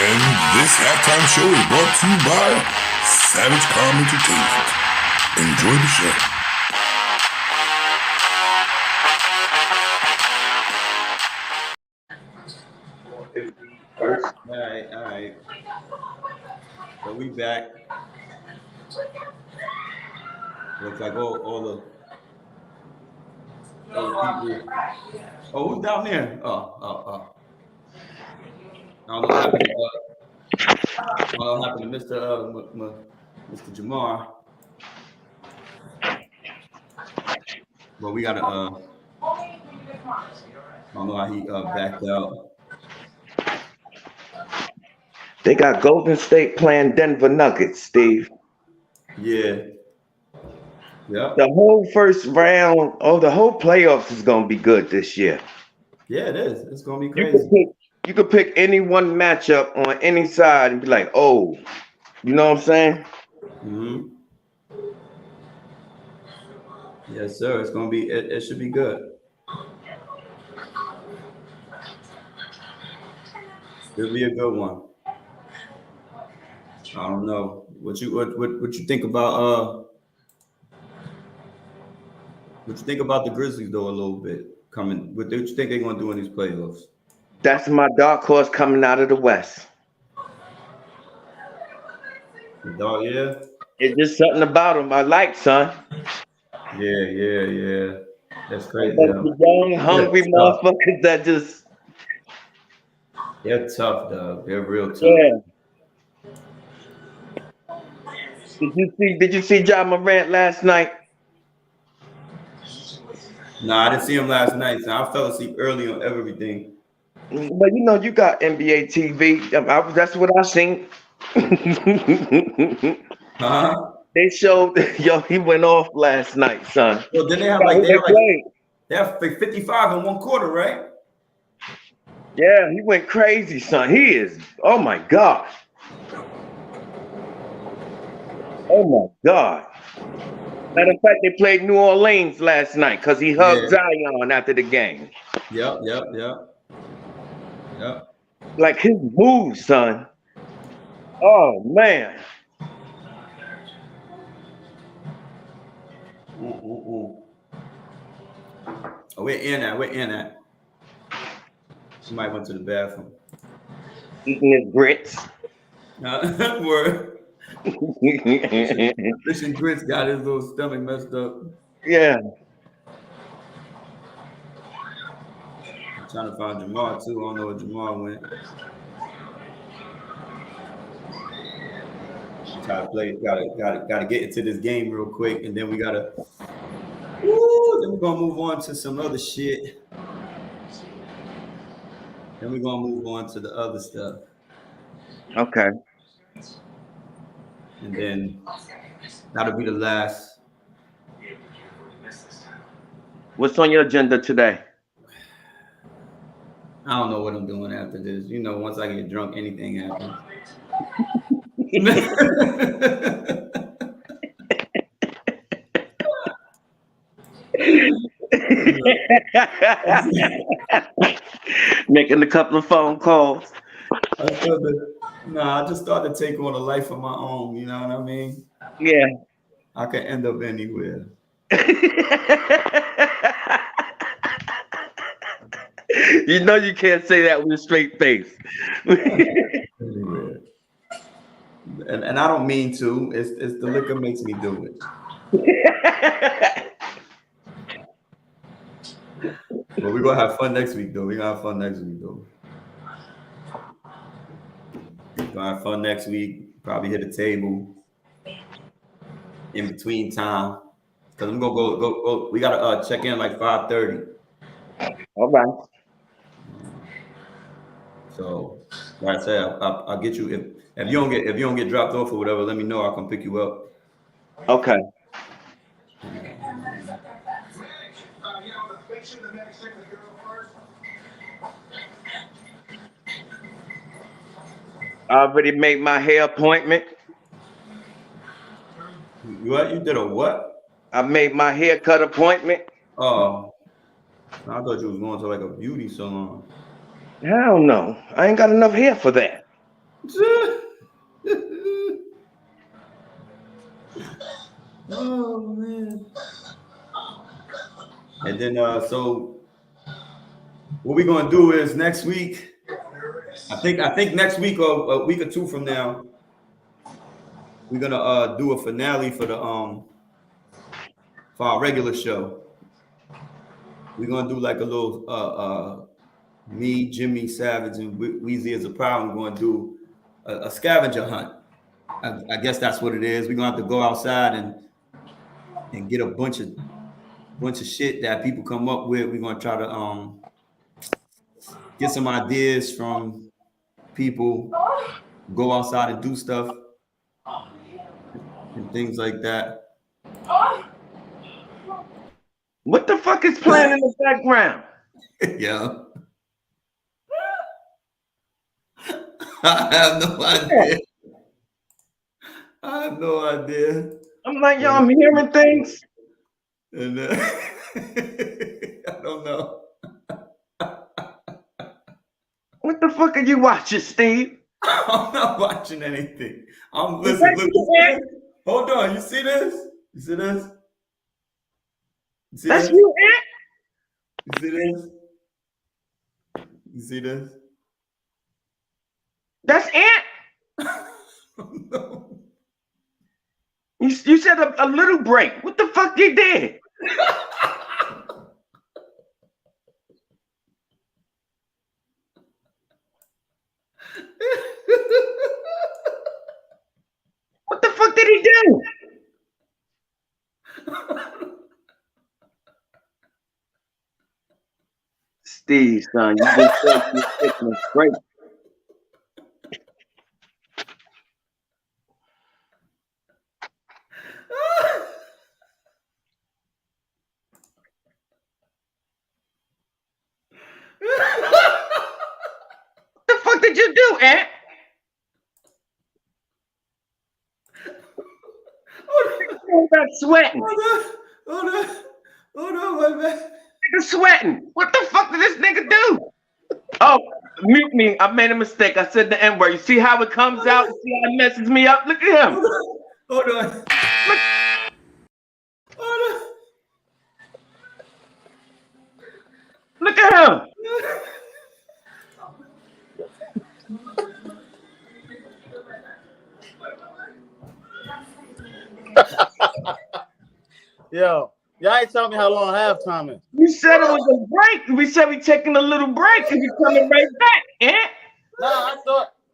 And this halftime show is brought to you by Savage Calm Entertainment. Enjoy the show. All right. So we back. Looks like all the people. Oh, who's down there? Oh. I don't know what happened to Mr. Jamar. But we gotta I don't know how he backed out. They got Golden State playing Denver Nuggets, Steve. Yeah. Yep. The whole first round, the whole playoffs is gonna be good this year. Yeah, it is. It's gonna be You crazy. could pick any one matchup on any side and be like, oh, you know what I'm saying? Mm-hmm. Yes, sir. It's gonna be. It should be good. It'll be a good one. I don't know what you think about what you think about the Grizzlies though a little bit coming. What you think they're gonna do in these playoffs? That's my dark horse coming out of the West. The dog, yeah. It's just something about them I like, son. Yeah. That's crazy. The young, hungry motherfuckers that just They're tough, dog. They're real tough. yeah. Did you see Ja Morant last night? No, I didn't see him last night. So I fell asleep early on everything. But you got NBA TV. That's what I seen. Huh? They showed he went off last night, son. Well, then they have they have 55 in one quarter, right? Yeah, he went crazy, son. He is. Oh my God. Oh my God. Matter of fact, they played New Orleans last night because he hugged Zion after the game. Yep. Like his move, son. Oh man. Oh, we're in that. Somebody went to the bathroom. Eating his grits. Word. Fishing grits got his little stomach messed up. Yeah. I'm trying to find Jamal too. I don't know where Jamal went. Try to play. Gotta get into this game real quick, and then we gotta. Then we're gonna move on to some other shit. Then we're gonna move on to the other stuff, Okay. and then that'll be the last. What's on your agenda today? I don't know what I'm doing after this. You know, once I get drunk, anything happens. Making a couple of phone calls. I just started to take on a life of my own. You know what I mean? Yeah. I could end up anywhere. You know you can't say that with a straight face. Anywhere. And I don't mean to. It's the liquor makes me do it. But we're gonna have fun next week, though. We're gonna have fun next week, though. We're gonna have fun next week. Probably hit a table in between time. Cause I'm gonna go. We gotta check in like 5:30. All right. So, like I said, I'll get you if you don't get dropped off or whatever. Let me know. I'll come pick you up. Okay. I already made my hair appointment. What? You did a what? I made my haircut appointment. Oh, I thought you was going to like a beauty salon. Hell no. I ain't got enough hair for that. Oh man. And then so what we're gonna do is next week. I think next week or a week or two from now, we're gonna do a finale for the for our regular show. We're gonna do like a little me, Jimmy Savage, and Weezy as a problem. We're gonna do a scavenger hunt. I guess that's what it is. We're gonna have to go outside and get a bunch of shit that people come up with. We're gonna try to get some ideas from people, go outside and do stuff and things like that. What the fuck is playing in the background? Yeah. I have no idea. I have no idea. I'm like, yo, I'm hearing things. And I don't know. What the fuck are you watching, Steve? I'm not watching anything. I'm listening. Look, you see this? Hold on. You see this? You see this? You see That's this? you, Ant? You see this? You see this? That's Ant? No. You said a little break. What the fuck you did? What the fuck did he do? Steve, son, you just said you were taking a break. What the fuck did you do, Ant? came back sweating. Hold on, my man. Nigga sweating. What the fuck did this nigga do? Oh, mute me. I made a mistake. I said the N-word. You see how it comes out? You see how it messes me up? Look at him. Hold on. Look at him. Yo, y'all ain't telling me how long halftime is. You said it was a break. We said we taking a little break and we coming right back. Eh? Nah,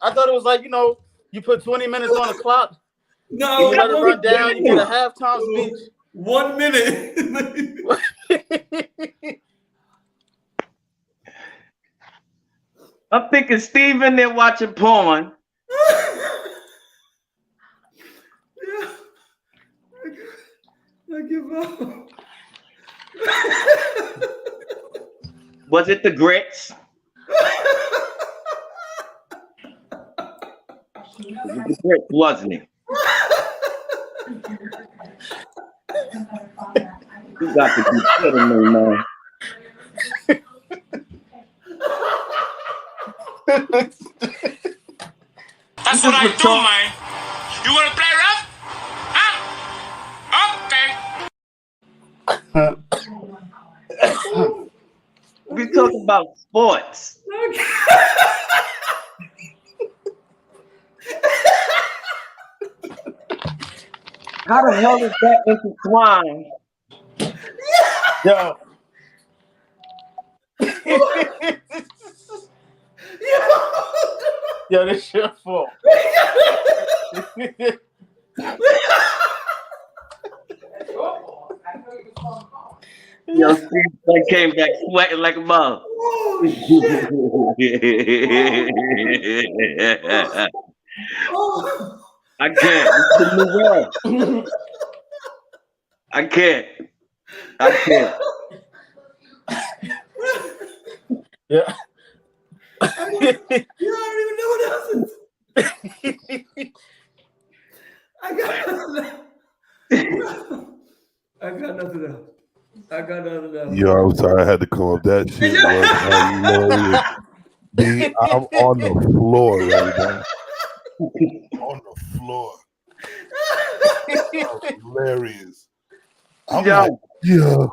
I thought it was like, you know, you put 20 minutes on the clock, No, you let it run down, you get a halftime speech. 1 minute. I'm thinking Steve in there watching porn. I give up. Was it the grits? It was the grits, wasn't it? You got to be kidding me, man. That's what I do, man. You want to play rough? Huh? Okay. We talking about sports. How the hell is that intertwined? Yo. Yo, this your fault. Yo, Steve came back sweating like a mug. I can't. It's the new world. I can't. Yeah. You don't even know what else is. I got nothing else. Yo, I'm sorry I had to come up. That shit was hilarious. I'm on the floor right now. On the floor. Hilarious. I'm like, yo.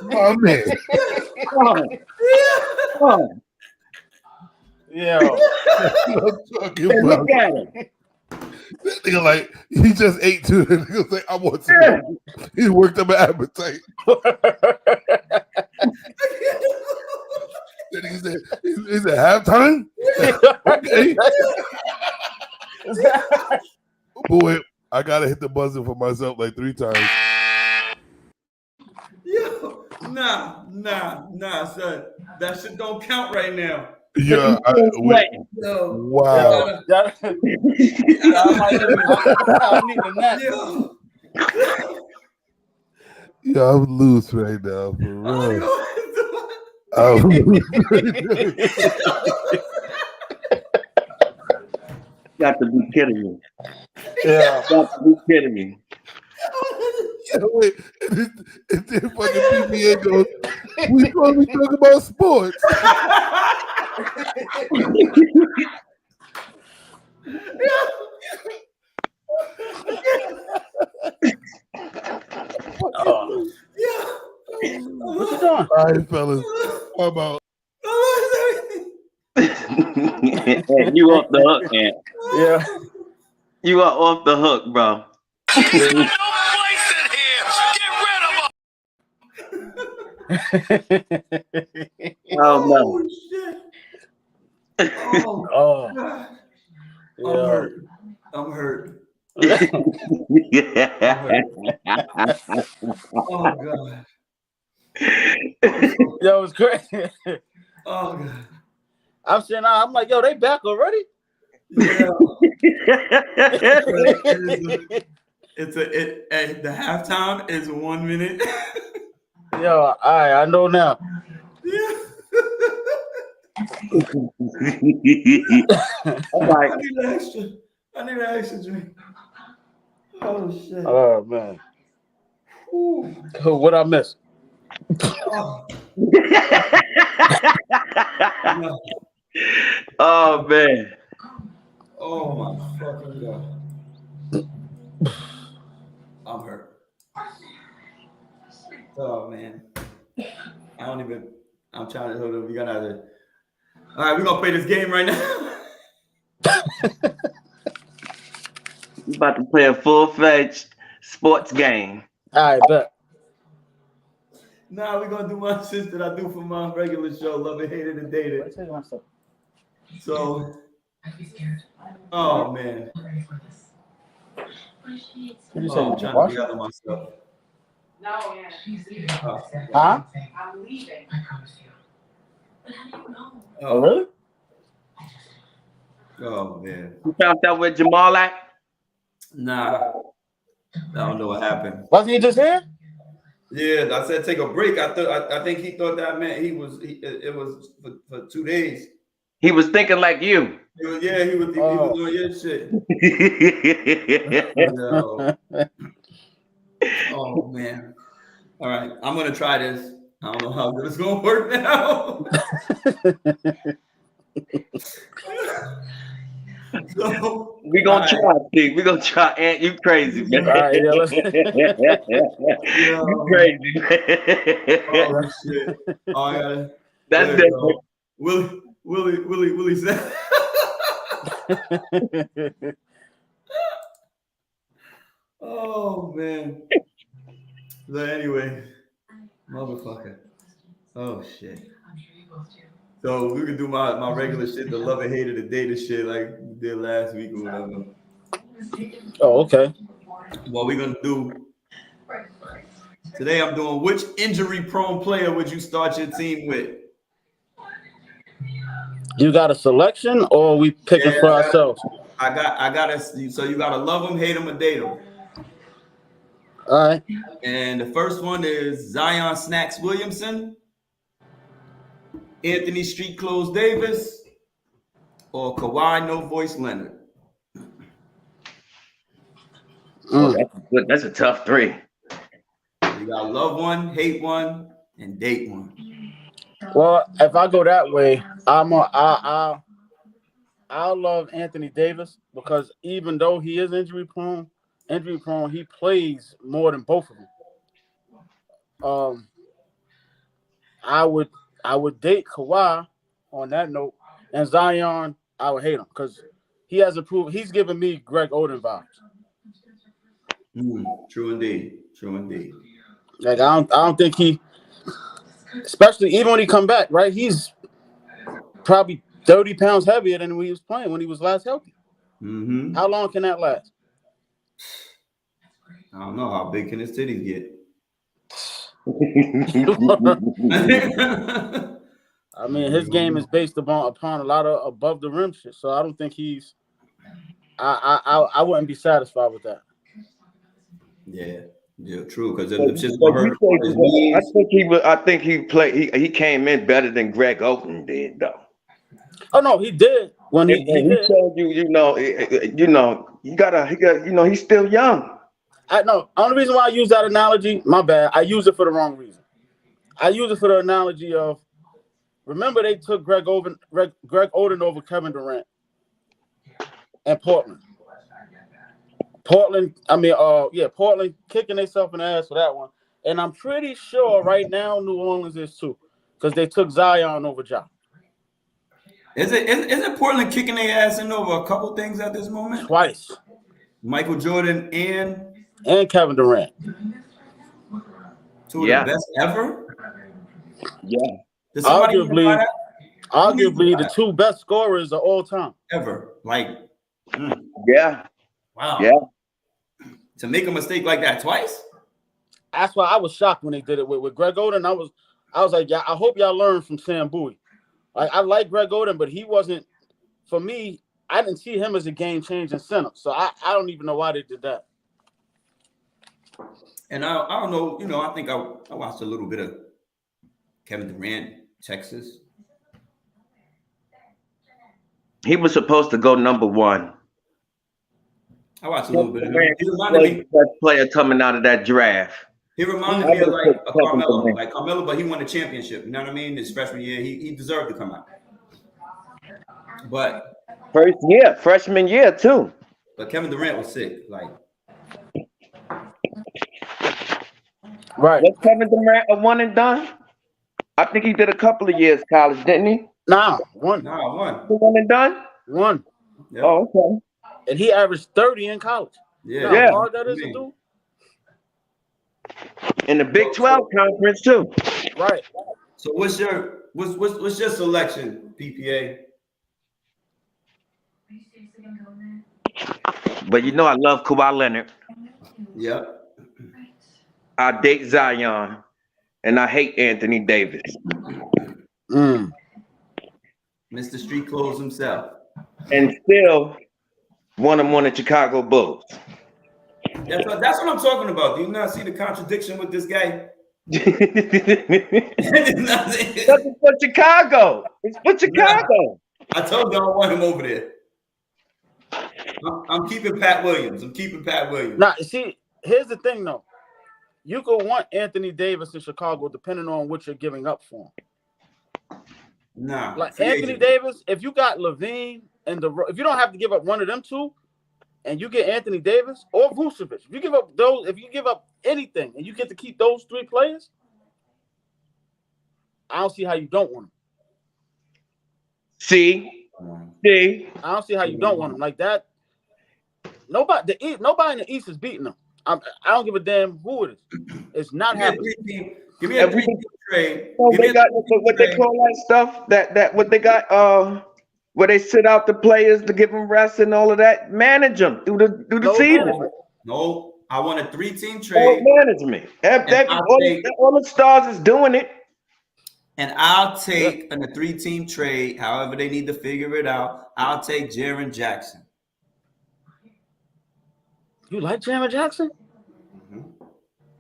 My man. Yeah. I'm talking about. Look at him. That nigga like he just ate too. The nigga like, I want some. He worked up an appetite. Then he said, "Is it halftime?" Okay. Boy, I gotta hit the buzzer for myself like 3 times. Yo, nah, son. That shit don't count right now. Yeah. Yo, Wow. I need a nap. Yeah, I'm loose right now for real. Got to be kidding me. Yeah. Got to be kidding me. Wait, and then fucking PBA goes, we supposed to be talking about sports. What you doing? All right, fellas. How about? You off the hook, man. Yeah. You are off the hook, bro. There's no place in here. Get rid of them. Oh no. Shit. Oh. God. Yeah. I'm hurt. Oh God. Yo, it's crazy. Oh God. I'm sitting out. I'm like, yo, they back already? Yeah. The halftime is 1 minute. Yo, all right, I know now. Yeah. All right. I need an extra drink. Oh shit. Oh man. Ooh. What I miss? Oh, no. Oh man. Oh my fucking god. I'm hurt. Oh man. I'm trying to hold on. We got out of it. All right, we're gonna play this game right now. You about to play a full-fledged sports game. All right, bet. Nah, we're gonna do my shit that I do for my regular show, Love It, Hate It, and Date It. So, oh man. What you Oh, I'm say? trying to gather myself. No, yeah. Huh? I'm leaving. Oh, really? Oh man. You found out where Jamal at? Nah. I don't know what happened. Wasn't he just here? Yeah, I said take a break. I think he thought that meant it was for 2 days. He was thinking like you. He was doing your shit. No. Oh man. All right, I'm gonna try this. I don't know how good it's gonna work now. So, We gonna try, Steve. We gonna try. Aunt, you crazy, man. All right, yeah, let's. You crazy, man. oh shit. Oh, I gotta. That's there different. you go. Willie said. Oh man. But anyway, motherfucker. Oh shit. So we can do my regular shit, the Love and Hate It, the Data shit, like we did last week or whatever. Oh, okay. What we're gonna do today, I'm doing which injury-prone player would you start your team with? You got a selection, or we picking for ourselves? I got so you gotta love them, hate them, or date them. All right. And the first one is Zion Snacks Williamson, Anthony Street Clothes Davis, or Kawhi No Voice Leonard. That's a tough three. You gotta love one, hate one, and date one. Well, if I go that way, I'll love Anthony Davis, because even though he is injury prone, he plays more than both of them. I would date Kawhi on that note, and Zion, I would hate him because he hasn't proven. He's giving me Greg Oden vibes. True indeed. True indeed. Like I don't think he, especially even when he come back, right? He's probably 30 pounds heavier than when he was playing when he was last healthy. Mm-hmm. How long can that last? I don't know. How big can his titties get? I mean, his game is based upon a lot of above the rim shit. So I don't think he's. I wouldn't be satisfied with that. Yeah, true. Because I think he played. He came in better than Greg Oden did, though. Oh no, he did when he did. Showed you, you gotta, he's still young. I know. Only reason why I use that analogy, my bad. I use it for the wrong reason. I use it for the analogy of, remember they took Greg Oden over Kevin Durant and Portland. Portland kicking themselves in the ass for that one. And I'm pretty sure right now New Orleans is too, because they took Zion over Ja. Isn't Portland kicking their ass in over a couple things at this moment? Twice. Michael Jordan and Kevin Durant. Two of the best ever? Yeah. Arguably the two best scorers of all time. Ever. Like, yeah. Wow. Yeah. To make a mistake like that twice? That's why I was shocked when they did it with Greg Oden. I was like, yeah, I hope y'all learn from Sam Bowie. Like, I like Greg Oden, but he wasn't, for me, I didn't see him as a game-changing center. So I don't even know why they did that. And I don't know, I think I watched a little bit of Kevin Durant, Texas. He was supposed to go number one. I watched a little bit of him. Durant He was reminded me. the best player coming out of that draft. He reminded I me of would like put a Kevin Carmelo, Durant. like Carmelo, but he won the championship. You know what I mean? His freshman year, he deserved to come out. But First year, freshman year too. Kevin Durant was sick. Like Right. Was Kevin Durant a one and done? I think he did a couple of years college, didn't he? Nah, one. nah, one. The one and done? One. Yep. Oh, okay. And he averaged 30 in college. Yeah. You know Yeah. how hard that is to Man. do? In the Big 12 conference too. Right. So what's your selection, PPA? But you know I love Kawhi Leonard. Yep. I date Zion, and I hate Anthony Davis. Mm. Mr. Street Clothes himself. And still want him on the Chicago Bulls. That's what I'm talking about. Do you not see the contradiction with this guy? That's for Chicago. It's for Chicago. I told you I don't want him over there. I'm keeping Pat Williams. Now, see, here's the thing, though. You could want Anthony Davis in Chicago depending on what you're giving up for him. Nah. Like free Anthony agent. Davis, if you got Levine and if you don't have to give up one of them two, and you get Anthony Davis or Vucevic, if you give up anything and you get to keep those three players, I don't see how you don't want them. See? I don't see how you don't want them like that. Nobody in the East is beating them. I don't give a damn who it is. It's not happening. Give me a three-team trade. So Give me they a got three-team what they trade. call that stuff that what they got where they sit out the players to give them rest and all of that. Manage them through the No season. management. No, I want a three-team All trade, management. All the stars is doing it. and I'll take in a three-team trade. However, they need to figure it out. I'll take Jaren Jackson. You like Jaren Jackson?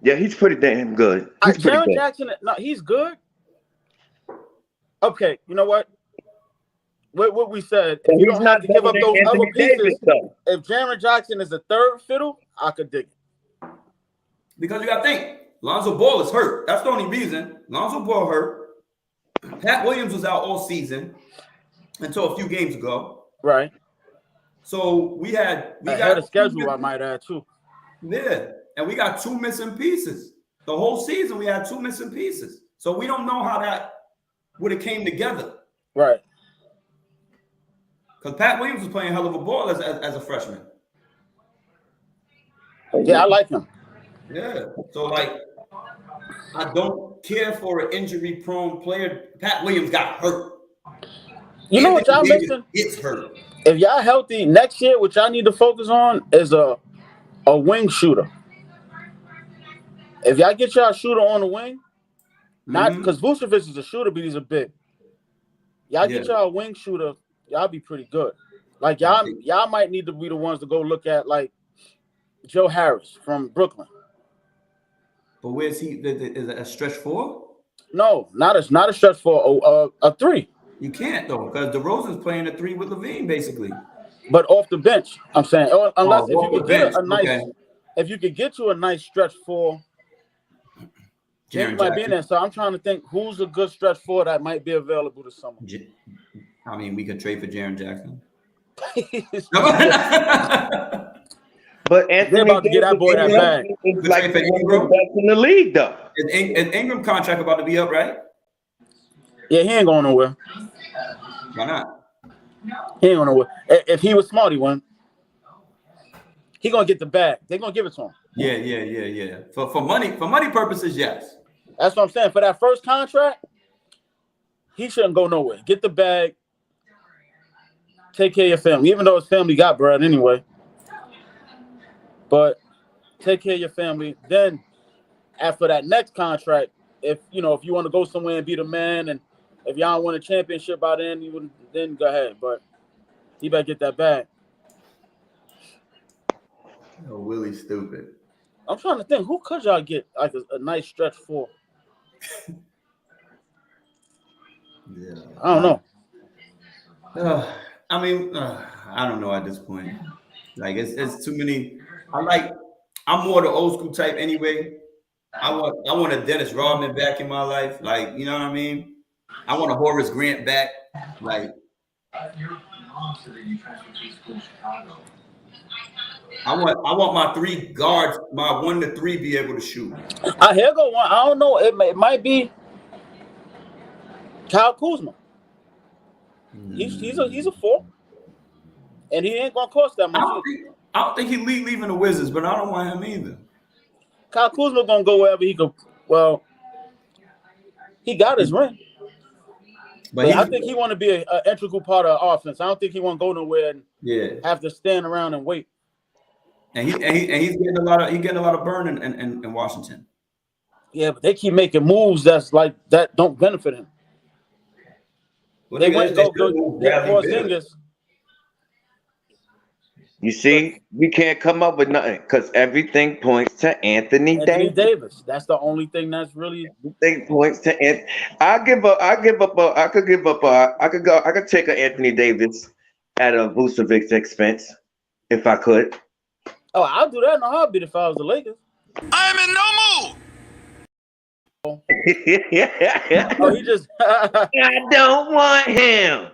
Yeah, he's pretty damn good. He's pretty Jaren good. Jackson, no, he's good. Okay, you know what? What we said, But if you he's don't not have to give better up than those Anthony other pieces, Davis, though. if Jaren Jackson is a third fiddle, I could dig it. Because you got to think, Lonzo Ball is hurt. That's the only reason. Lonzo Ball hurt. Pat Williams was out all season until a few games ago. Right. So we Ahead got of schedule, I might add too. Yeah, and we got two missing pieces. The whole season we had two missing pieces. So we don't know how that would have came together. Right. Because Pat Williams was playing hell of a ball as a freshman. Yeah, I like him. Yeah. So like, I don't care for an injury-prone player. Pat Williams got hurt. You know what y'all Anthony Davis missing? gets hurt. If y'all healthy next year, what y'all need to focus on is a wing shooter. If y'all get y'all shooter on the wing, not because Vucevic is a shooter, but he's a big. Y'all get y'all a wing shooter, y'all be pretty good. Like y'all might need to be the ones to go look at like Joe Harris from Brooklyn. But where's he? Is it a stretch four? No, not a stretch for a three. You can't though, because DeRozan's playing a three with Levine basically. But off the bench, I'm saying, unless if you off could the get bench, a nice, okay. if you could get to a nice stretch four, James might be in there. So I'm trying to think who's a good stretch four that might be available this summer. I mean, we could trade for Jaren Jackson. But Anthony They're about to get that boy that bag. Is like one of the best in the league, though. Is Ingram contract about to be up, right? Yeah, he ain't going nowhere. Why not? He ain't going nowhere. If he was smart, he wouldn't. He gonna get the bag. They're gonna give it to him. Yeah. For money purposes, yes. That's what I'm saying. For that first contract, he shouldn't go nowhere. Get the bag. Take care of your family, even though his family got bread anyway. But take care of your family. Then, after that next contract, if you want to go somewhere and be the man, and if y'all win a championship by then, then go ahead. But he better get that bag. Oh, Willie's stupid. I'm trying to think, who could y'all get like a nice stretch for? Yeah. I don't know. I mean, I don't know at this point. Like it's too many. I'm more the old school type anyway. I want a Dennis Rodman back in my life. Like, you know what I mean? I want a Horace Grant back. Like, I want my three guards, my 1 to 3 be able to shoot. Here go one. I don't know. It might be Kyle Kuzma. He's a 4, and he ain't gonna cost that much. I don't think he's leaving the Wizards, but I don't want him either. Kyle Kuzma gonna go wherever he could. Well, he got his ring, but I think he want to be an integral part of the offense. I don't think he want to go nowhere and have to stand around and wait. And he's getting a lot of burn in Washington. Yeah, but they keep making moves that don't benefit him. Well, they went to go get Porzingis. You see, we can't come up with nothing because everything points to Anthony Davis. That's the only thing that's really. Everything points to Anthony. I could take an Anthony Davis at a Vucevic expense if I could. Oh, I'll do that in a heartbeat if I was the Lakers. I'm in no mood. Oh, he just. I don't want him.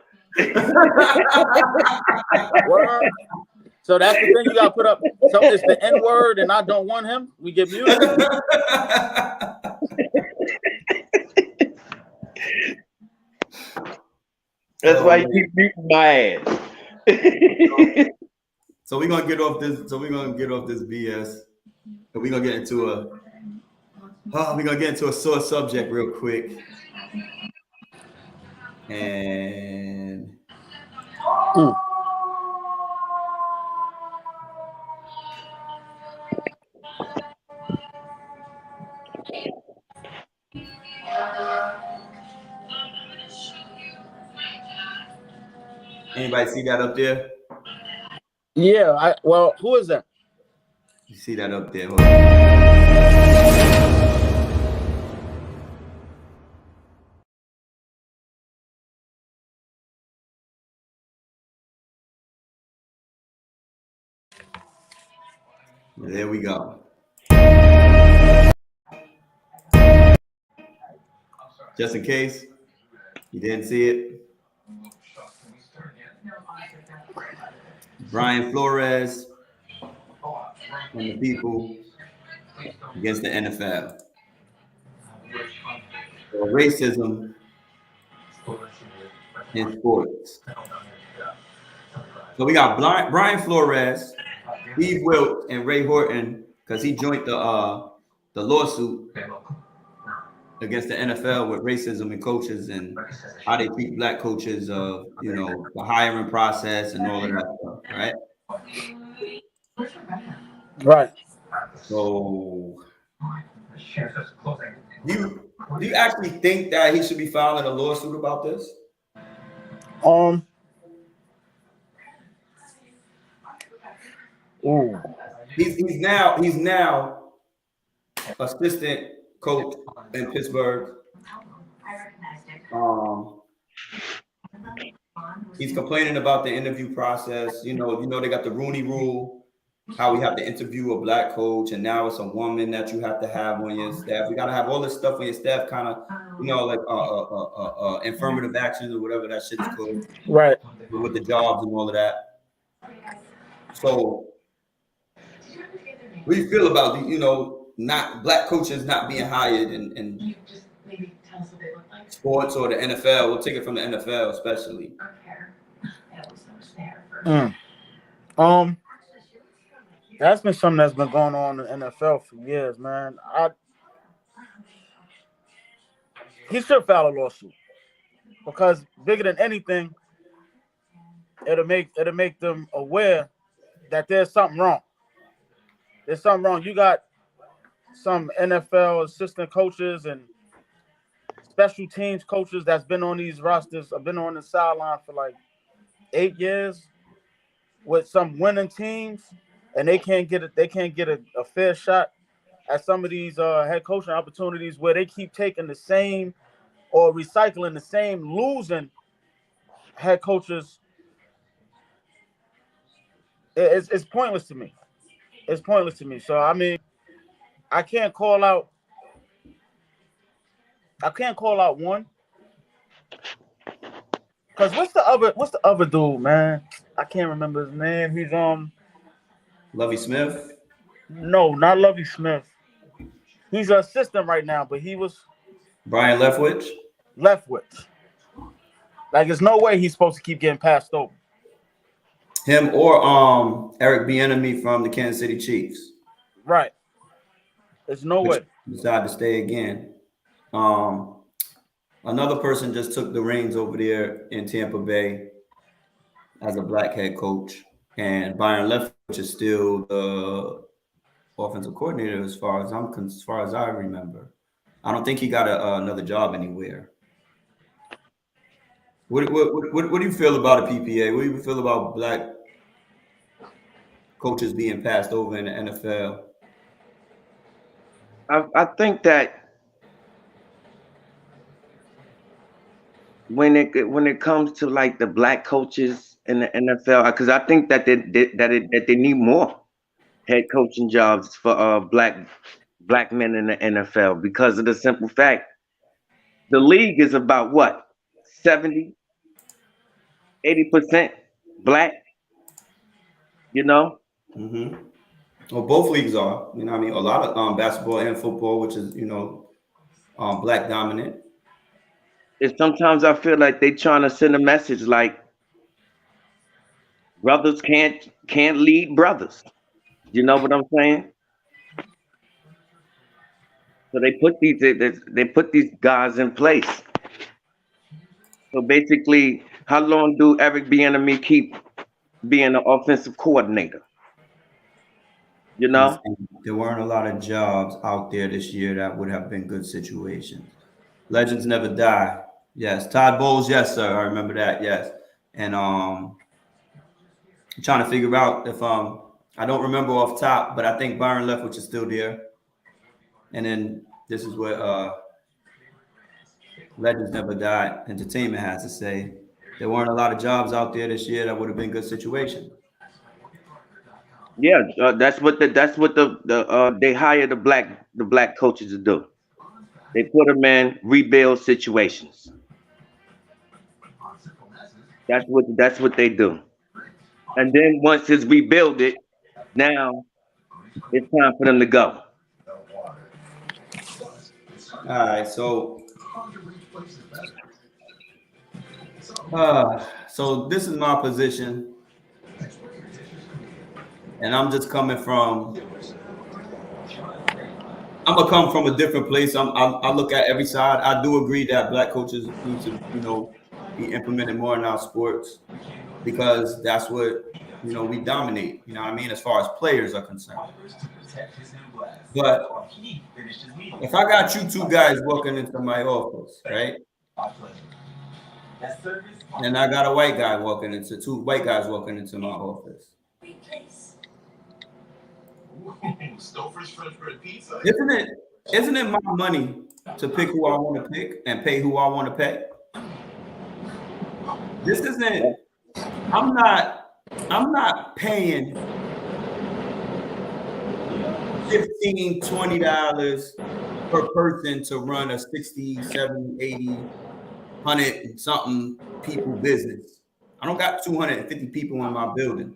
Word. So that's the thing you gotta put up. So it's the N word, and I don't want him. We get muted. That's why you keep muting my ass. So we're gonna get off this. BS, and we're gonna get into a sore subject real quick. And anybody see that up there? Yeah. Well, who is that? You see that up there? There we go. Just in case you didn't see it, Brian Flores and the people against the NFL. So racism in sports. So we got Brian Flores, Steve Wilkes, and Ray Horton, because he joined the lawsuit against the NFL with racism in coaches and how they treat black coaches, the hiring process and all of that stuff, right? Right. So, do you actually think that he should be filing a lawsuit about this? Ooh. He's now assistant coach in Pittsburgh. He's complaining about the interview process. You know they got the Rooney Rule, how we have to interview a black coach, and now it's a woman that you have to have on your staff. We got to have all this stuff on your staff, kind of, like affirmative actions or whatever that shit is called. Right. With the jobs and all of that. So, what do you feel about not black coaches not being hired in sports or the NFL? We'll take it from the NFL, especially. That's been something that's been going on in the NFL for years, man. He should file a lawsuit because bigger than anything, it'll make them aware that there's something wrong. There's something wrong. You got some NFL assistant coaches and special teams coaches that's been on these rosters, have been on the sideline for like 8 years with some winning teams, and they can't get a fair shot at some of these head coaching opportunities where they keep taking the same or recycling the same losing head coaches it's pointless to me. It's pointless to me. So I mean, I can't call out one. Cause what's the other dude, man? I can't remember his name. He's Lovey Smith. no, not Lovey Smith. He's an assistant right now, but he was Brian Leftwich. Leftwich. Like, there's no way he's supposed to keep getting passed over. Him or Eric Bieniemy from the Kansas City Chiefs. Right. There's no way. Decided to stay again. Another person just took the reins over there in Tampa Bay as a black head coach, and Byron Leftwich is still the offensive coordinator as far as I remember. I don't think he got another job anywhere. What do you feel about a PPA? What do you feel about black coaches being passed over in the NFL? I think that when it comes to like the black coaches in the NFL, because I think that they need more head coaching jobs for black men in the NFL, because of the simple fact the league is about what, 70-80% black, you know. Mm-hmm. Well, both leagues are. You know what I mean? A lot of basketball and football, which is, black dominant. And sometimes I feel like they trying to send a message like brothers can't lead brothers. You know what I'm saying? So they put these guys in place. So basically, how long do Eric Bieniemy keep being the offensive coordinator? You know, There weren't a lot of jobs out there this year that would have been good situations. Legends never die. Yes, Todd Bowles. Yes, sir. I remember that. Yes, and I'm trying to figure out if I don't remember off top, but I think Byron Leftwich is still there. And then this is what Legends Never Die Entertainment has to say. There weren't a lot of jobs out there this year that would have been good situations. yeah, that's what they hire the black coaches to do. They put them in rebuild situations. That's what they do. And then once it's rebuilded, now it's time for them to go. All right, so this is my position, and I'm just coming from. I'm gonna come from a different place. I look at every side. I do agree that black coaches need to, be implemented more in our sports, because that's what we dominate. You know what I mean, as far as players are concerned. But if I got you two guys walking into my office, right? And I got two white guys walking into my office. Isn't it my money to pick who I want to pick and pay who I want to pay? This isn't. I'm not paying $15, $20 per person to run a 60, 70, 80, 100 something people business. I don't got 250 people in my building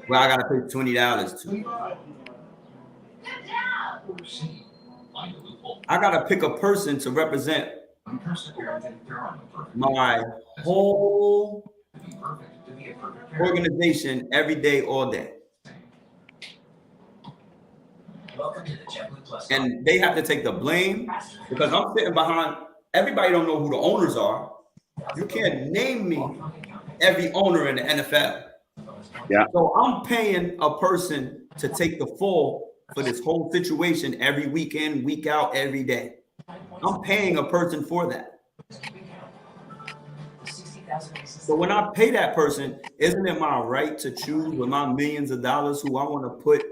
where I gotta pay $20 to. I gotta pick a person to represent my whole organization every day, all day. And they have to take the blame, because I'm sitting behind. Everybody don't know who the owners are. You can't name me every owner in the NFL. Yeah. So I'm paying a person to take the fall for this whole situation every weekend, week out, every day. I'm paying a person for that. So when I pay that person, isn't it my right to choose with my millions of dollars who I want to put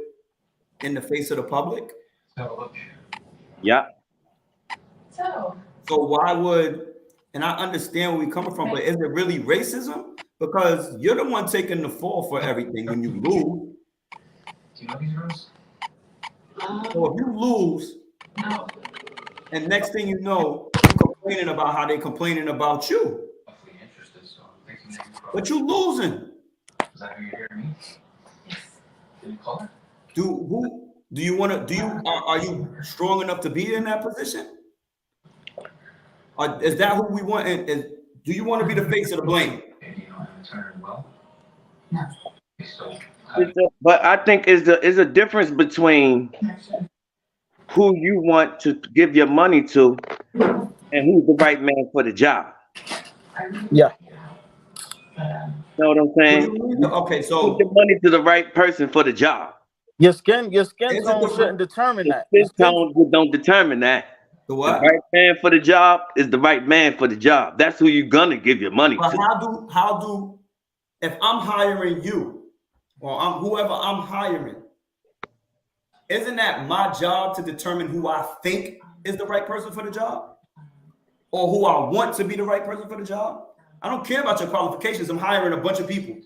in the face of the public? Yeah. So why would, and I understand where we're coming from, but is it really racism because you're the one taking the fall for everything when you lose. Do you know these rooms? So if you lose, No. and next thing you know, you're complaining about how they complaining about you, Awfully interested, so I'm thinking that you but you losing. Is that who you're hearing me? Yes. Did you call her? Do you want to? Are you strong enough to be in that position? Is that who we want? And do you want to be the face of the blame? And you know how to turn well? No. So, But I think is a difference between who you want to give your money to and who's the right man for the job. Yeah. Know what I'm What do saying? you mean? Okay, Give so your money to the right person for the job. Your skin Is it tone the- shouldn't determine The that. Your skin skin- tone don't determine that. the The what? right man for the job is the right man for the job. That's who you're gonna give your money But to. how do if I'm hiring you or I'm whoever I'm hiring, isn't that my job to determine who I think is the right person for the job? Or who I want to be the right person for the job? I don't care about your qualifications. I'm hiring a bunch of people.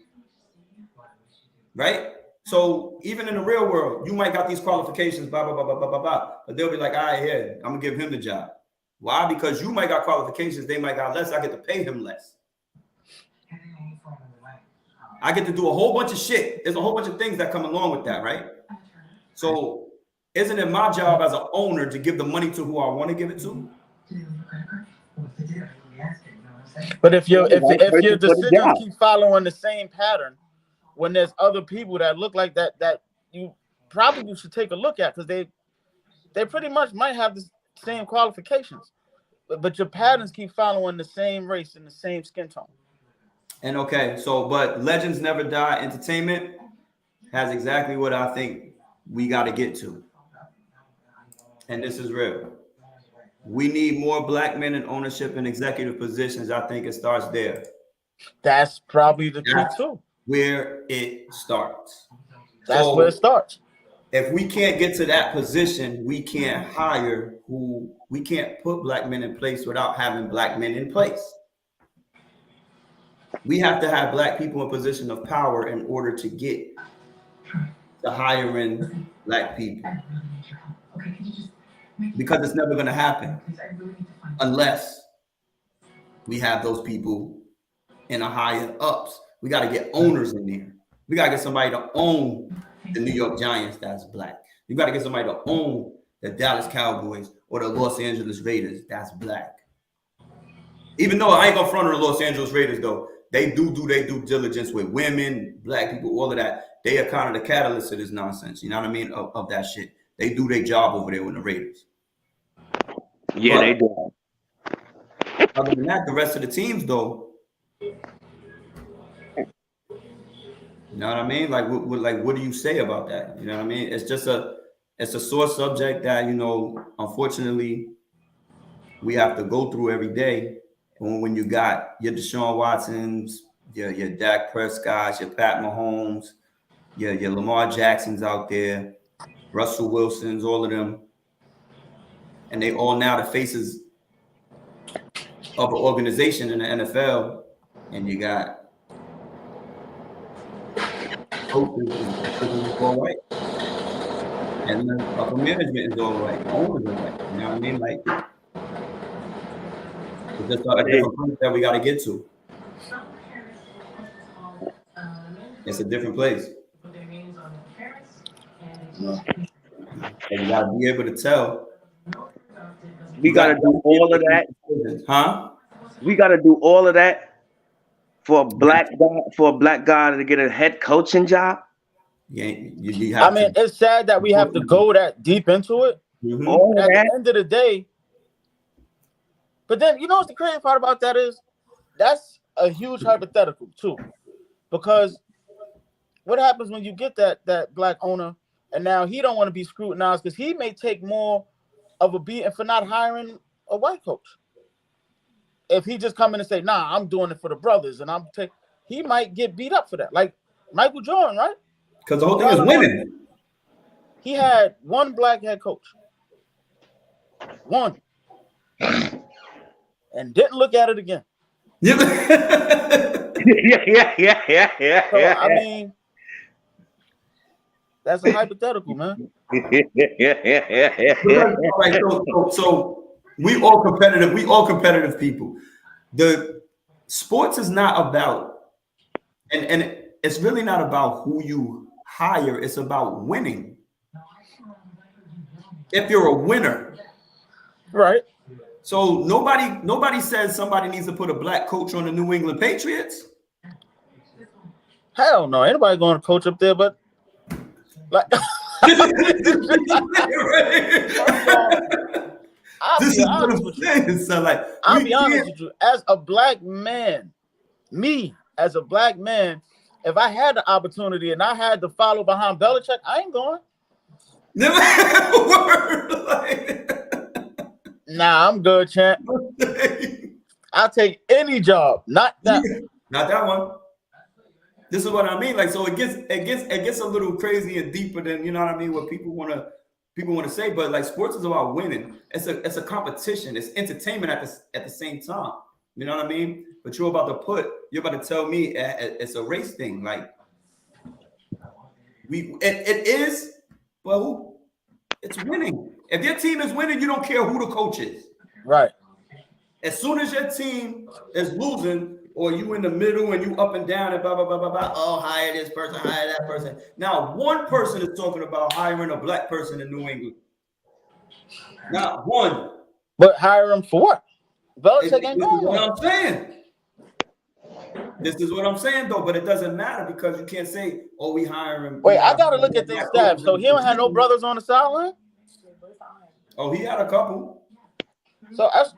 Right? So even in the real world, you might got these qualifications, blah, blah, blah, blah, blah, blah, blah. But they'll be like, all right, yeah, I'm gonna give him the job. Why? Because you might got qualifications, they might got less. I get to pay him less. I get to do a whole bunch of shit. There's a whole bunch of things that come along with that, right? So isn't it my job as an owner to give the money to who I want to give it to? But if your Right person for the decisions job. keep following the same pattern, when there's other people that look like that you probably should take a look at, because they pretty much might have the same qualifications, but your patterns keep following the same race and the same skin tone. And okay, so but Legends Never Die Entertainment has exactly what I think we got to get to. And this is real. We need more black men in ownership and executive positions. I think it starts there. That's probably the key That's too. where it starts. That's So where it starts. if we can't get to that position, we can't we can't put black men in place without having black men in place. We have to have black people in position of power in order to get to hiring black people. Because it's never going to happen unless we have those people in a higher ups. We got to get owners in there. We got to get somebody to own the New York Giants that's black. You got to get somebody to own the Dallas Cowboys or the Los Angeles Raiders that's black. Even though I ain't gonna front on the Los Angeles Raiders though, they do their due diligence with women, black people, all of that. They are kind of the catalyst of this nonsense. You know what I mean? Of that shit. They do their job over there with the Raiders. Yeah, But they do. other than that, the rest of the teams though, you know what I mean? Like, what do you say about that? You know what I mean? It's a sore subject that, you know, unfortunately, we have to go through every day. When you got your Deshaun Watsons, your Dak Prescott, your Pat Mahomes, your Lamar Jacksons out there, Russell Wilsons, all of them, and they all now the faces of an organization in the NFL, and you got coaches is all white, and the upper management is all white, owners are white. You know what I mean? Like, it's just a different place that we got to get to. It's a different place. And you got to be able to tell. We got to do all of that. Huh? We got to do all of that for a black guy to get a head coaching job. Yeah, you have I mean, it's sad that we have to go that deep into it. Mhm. All But of at that. the end of the day, but then you know what's the crazy part about that is that's a huge hypothetical too, because what happens when you get that black owner and now he don't want to be scrutinized because he may take more of a beating for not hiring a white coach. If he just come in and say, "Nah, I'm doing it for the brothers," and he might get beat up for that, like Michael Jordan, right? Because the whole thing is women. He had one black head coach, one, and didn't look at it again. Yeah. So I mean, that's a hypothetical, man. Right, so we all competitive. We all competitive people. The sports is not about, and it's really not about who you hire. It's about winning. If you're a winner, Right. so nobody says somebody needs to put a black coach on the New England Patriots. Hell no, ain't nobody going to coach up there, but like I'll be honest with you. So like, I'll be honest with you. As a black man, me as a black man, if I had the opportunity and I had to follow behind Belichick, I ain't going. Nah, I'm good, champ. I'll take any job, not that. Not that one. This is what I mean. Like, so it gets a little crazy and deeper than, you know what I mean, what people want to say. But like, sports is about winning. It's a competition. It's entertainment at the same time. You know what I mean? But you're about to tell me it's a race thing. Like, it is, but who? It's winning. If your team is winning, you don't care who the coach is. Right. As soon as your team is losing, or you in the middle and you up and down and blah, blah, blah, blah, blah. Oh, hire this person, hire that person. Now, one person is talking about hiring a black person in New England. Not one. But hire him for what? Belichick ain't This is going. what I'm saying. This is what I'm saying, though. But it doesn't matter because you can't say, oh, we hire him. Wait, I got to look at this staff. So he don't have no brothers on the sideline? Oh, he had a couple. So that's...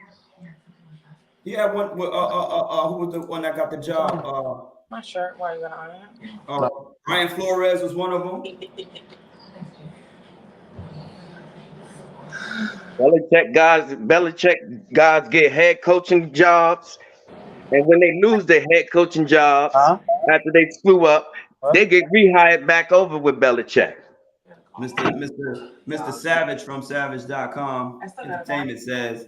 He had one. Who was the one that got the job? My shirt, why are you gonna iron it? Brian Flores was one of them. Belichick guys get head coaching jobs, and when they lose their head coaching jobs after they screw up, they get rehired back over with Belichick. Mr. Savage from Savage.com Entertainment says,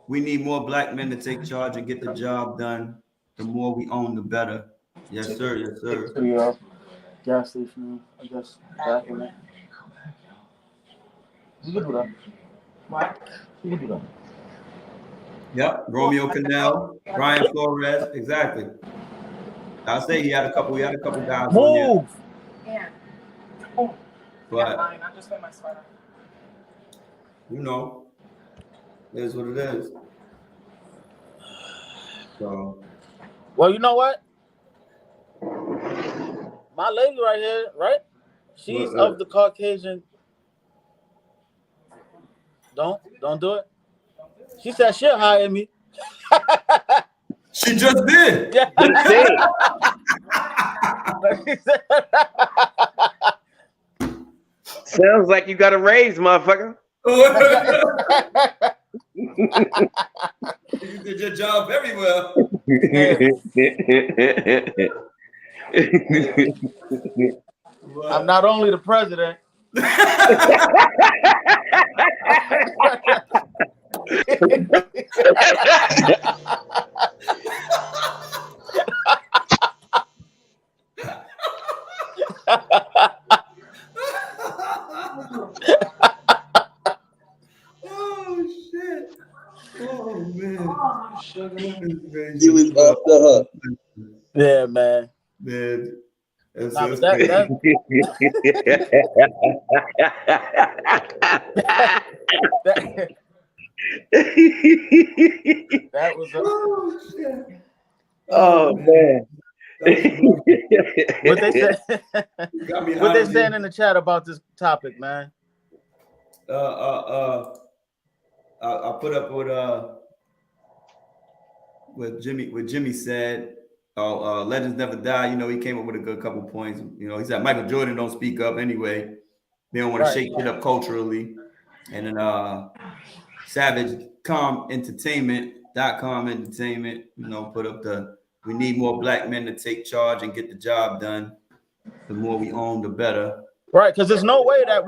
we need more black men to take charge and get the job done. The more we own, the better. Yes, sir. Yes, sir. The gas station, I guess. Back in there. You can do that. What? You can do that. Yep. Romeo Cannell, Brian Flores. Exactly. I'll say he had a couple guys. Move. Yeah. But I just wear my sweater. you know, it is what it is. So, well, you know what? My lady right here, right? She's of the Caucasian. Don't do it. She said she'll hire me. she just did. Yeah. Sounds like you got a raise, motherfucker. You did your job very well. I'm not only the president. Oh shit! Oh man! You was off the hook. Yeah, man. Man, that's, Nah, that's but crazy. That was Oh shit! Oh man. what they said. Got me What they hot saying in the chat about this topic, man? I put up with Jimmy said. Oh, legends never die. You know, he came up with a good couple points. You know, he said Michael Jordan don't speak up anyway. They don't want to shake it up culturally. And then Savage.com Entertainment, you know, put up we need more black men to take charge and get the job done. The more we own, the better. Right, because there's no way that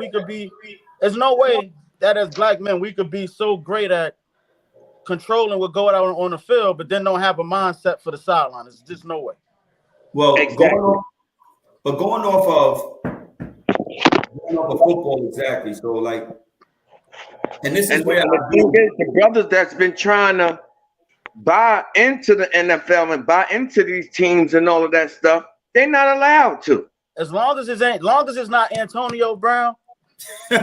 there's no way that as black men we could be so great at controlling what go out on the field, but then don't have a mindset for the sideline. There's just no way. Well, Exactly. going off of football, exactly. So like, and this is And where the thing is, the brothers that's been trying to buy into the NFL and buy into these teams and all of that stuff, they're not allowed to. As long as it's not Antonio Brown, we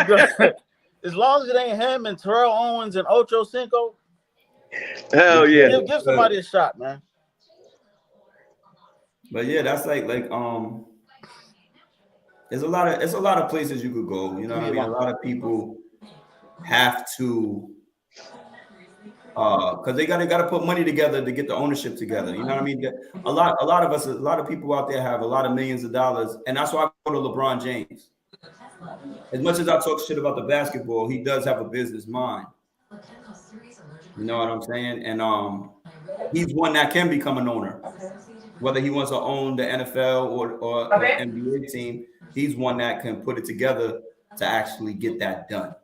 good. As long as it ain't him and Terrell Owens and Ocho Cinco, Hell yeah. give somebody a shot, man. But yeah, that's like it's a lot of places you could go. You know what I mean? A lot of people have to because they gotta put money together to get the ownership together. You know what I mean? A lot of people out there have a lot of millions of dollars, and that's why I go to LeBron James. As much as I talk shit about the basketball, he does have a business mind. You know what I'm saying? And he's one that can become an owner. Whether he wants to own the NFL or an NBA team, he's one that can put it together to actually get that done.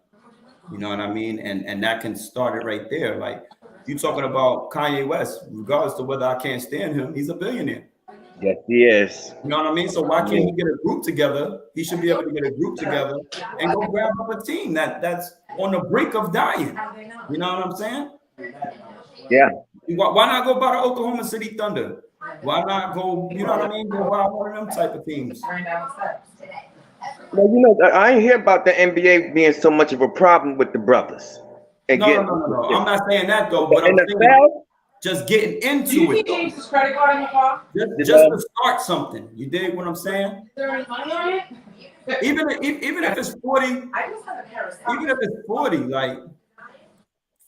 You know what I mean? And that can start it right there. Like you talking about Kanye West, regardless of whether I can't stand him, he's a billionaire. Yes, he is. You know what I mean? So why can't he get a group together? He should be able to get a group together and go grab up a team that's on the brink of dying. You know what I'm saying? Yeah. Why not go buy the Oklahoma City Thunder? Why not go, you know what I mean? Go buy one of them type of teams. Well, you know, I ain't hear about the NBA being so much of a problem with the brothers. Again, No. I'm not saying that though, but I'm saying just getting into it. James's credit card in the car? Just to start something. You dig what I'm saying? Is there any money on it? Even if it's 40, I just have a pair of even if it's 40, like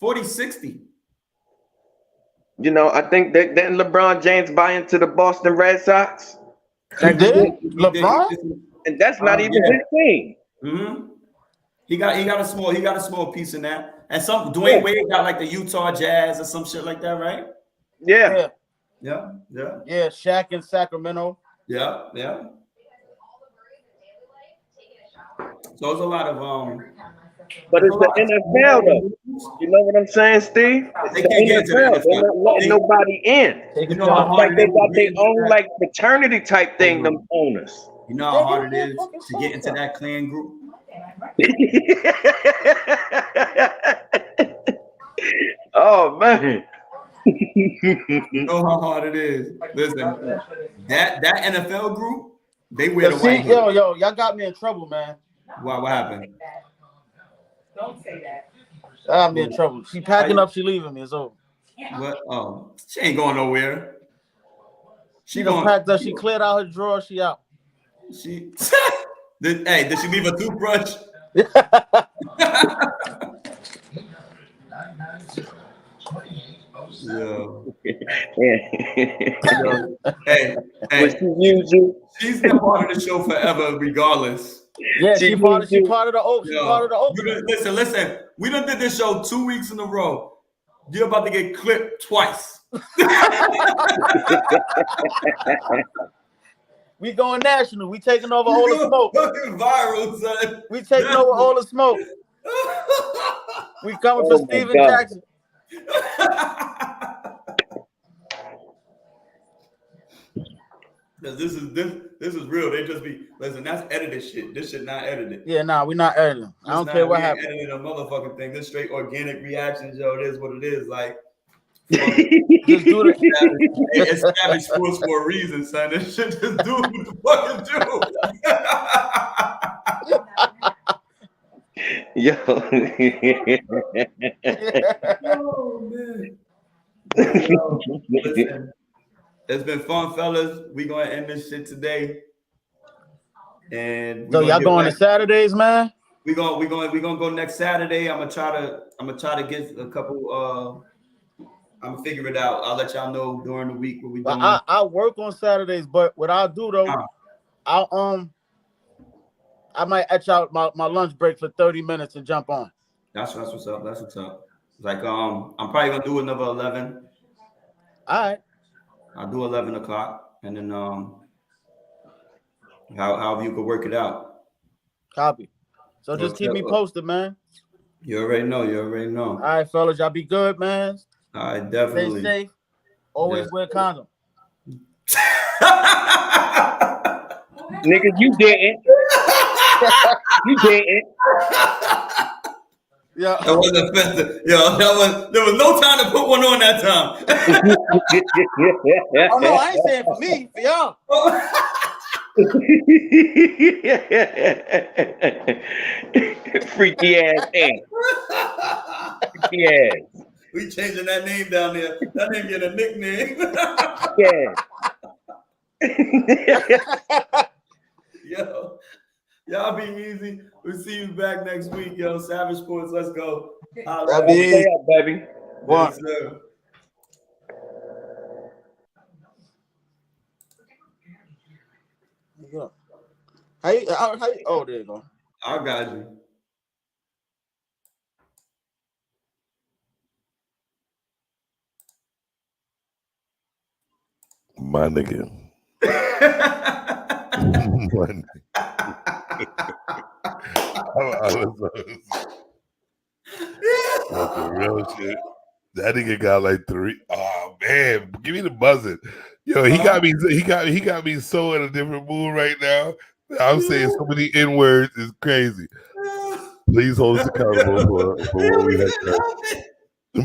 40, 60. you know, I think that didn't LeBron James buy into the Boston Red Sox? He did? LeBron? And that's not even his team. Mm-hmm. He got a small piece in that. And some Dwayne Wade got like the Utah Jazz or some shit like that, right? Yeah. Yeah. Yeah, Shaq in Sacramento. Yeah. So it's a lot of But it's the NFL though. You know what I'm saying, Steve? They can't get into the NFL. They're not letting nobody in. You know how hard Like they got their it is own like fraternity type thing, them owners. You know how hard it is to get into that clan group? Oh man. You know how hard it is. Listen, that NFL group, they wear the white. Yo, y'all got me in trouble, man. What happened? Don't say that. Got me in trouble. She packing up, she leaving me. It's over. What? Oh, she ain't going nowhere. She done packed up, she cleared out her drawer, she out. Did she leave a toothbrush? Hey, she's been part of the show forever, regardless. Yeah, she part of the Oak. Listen. We done did this show 2 weeks in a row. You're about to get clipped twice. We going national. We taking over all the smoke. Viral, son. We taking over all the smoke. We coming for Steven Jackson. This is real. They just be listen. That's edited shit. This shit not edited. Yeah, we not editing. I don't care what happens. Editing a motherfucking thing. This straight organic reactions, yo. It is what it is. Like, just do it. It's Savage Sports for a reason, son. This shit just do what the fucking do. Yo. Oh man. Listen, it's been fun, fellas. We gonna end this shit today. And so y'all going to Saturdays, man? We gonna go next Saturday. I'm gonna try to get a couple. I'm gonna figure it out. I'll let y'all know during the week what we doing. I work on Saturdays, but what I'll do though, I might etch out my lunch break for 30 minutes and jump on. That's what's up. That's what's up. Like I'm probably gonna do another 11. All right. I'll do 11 o'clock, and then however you could work it out. Copy. So just keep me posted, man. You already know. All right, fellas, y'all be good, man. All right, definitely. Stay safe. Always wear condom. Nigga, you didn't. You didn't. Yeah. That wasn't offensive. Yo, there was no time to put one on that time. Oh no, I ain't saying for me, for y'all. Freaky ass ant. Freaky ass. We changing that name down there. That name get a nickname. Yeah. Yo, y'all be easy. We'll see you back next week, yo. Savage Sports, let's go. That'd be easy. Stay up, baby. One. Yes, sir. Yeah. How you, oh, there you go. I got you. My nigga. That's the real shit. That nigga got like 3. Oh man, give me the buzzing. Yo, he got me so in a different mood right now. I'm saying so many N words is crazy. Please hold us accountable for what we had done.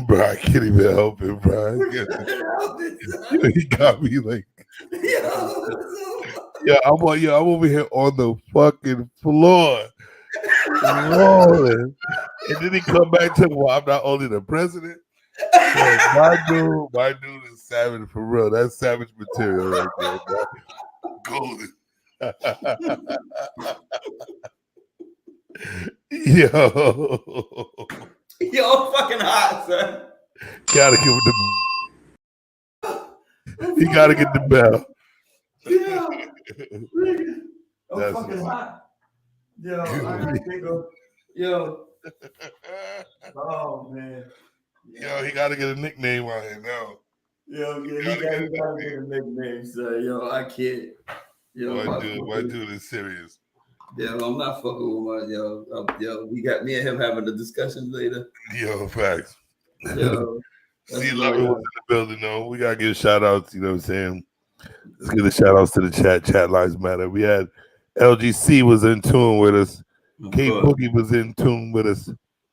Bro, I can't even help it, bro. He got me like, I'm over here on the fucking floor, rolling, and then he come back to, well, I'm not only the president. My dude is savage for real. That's savage material right there, bro. Golden. Yo, fucking hot, son. Gotta give him the. He gotta get the bell. Yeah. I'm That's fucking it. hot. Yo, I think of, yo. Oh man. Yo, he gotta get a nickname on here now. Yo, yeah, he gotta get a nickname, son. Yo, I can't. Yo, my dude is serious. Yo, I'm not fucking with my yo. We got me and him having a discussion later. Yo, facts. Yo, See, love it was in the building, though. We gotta give shout outs, you know what I'm saying? Let's give the shout outs to the chat. Chat lives matter. We had LGC was in tune with us. K Boogie was in tune with us.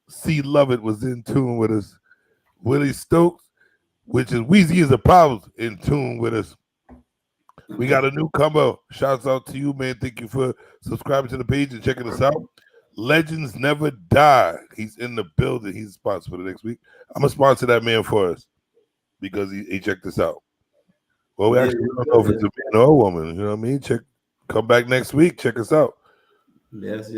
C Lovett was in tune with us. Willie Stokes, which is Weezy is a problem, in tune with us. We got a newcomer. Shouts out to you, man. Thank you for subscribing to the page and checking us out. Legends Never Die. He's in the building. He's a sponsor for the next week. I'm gonna sponsor that man for us because he checked us out. Well, we actually don't know if it's a man or a woman. You know what I mean? Come back next week. Check us out. Yes.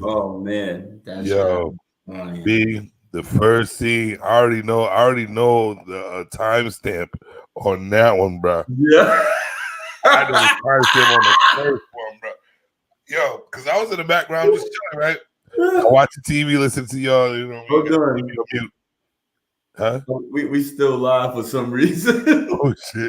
Oh man, that's yo, B, the first scene. I already know the timestamp on that one, bro. Yeah, I know the timestamp on the first one, bro. Yo, because I was in the background just chilling, right? I watch the TV, listen to y'all. You know, hold on. Huh? We still live for some reason. Oh shit.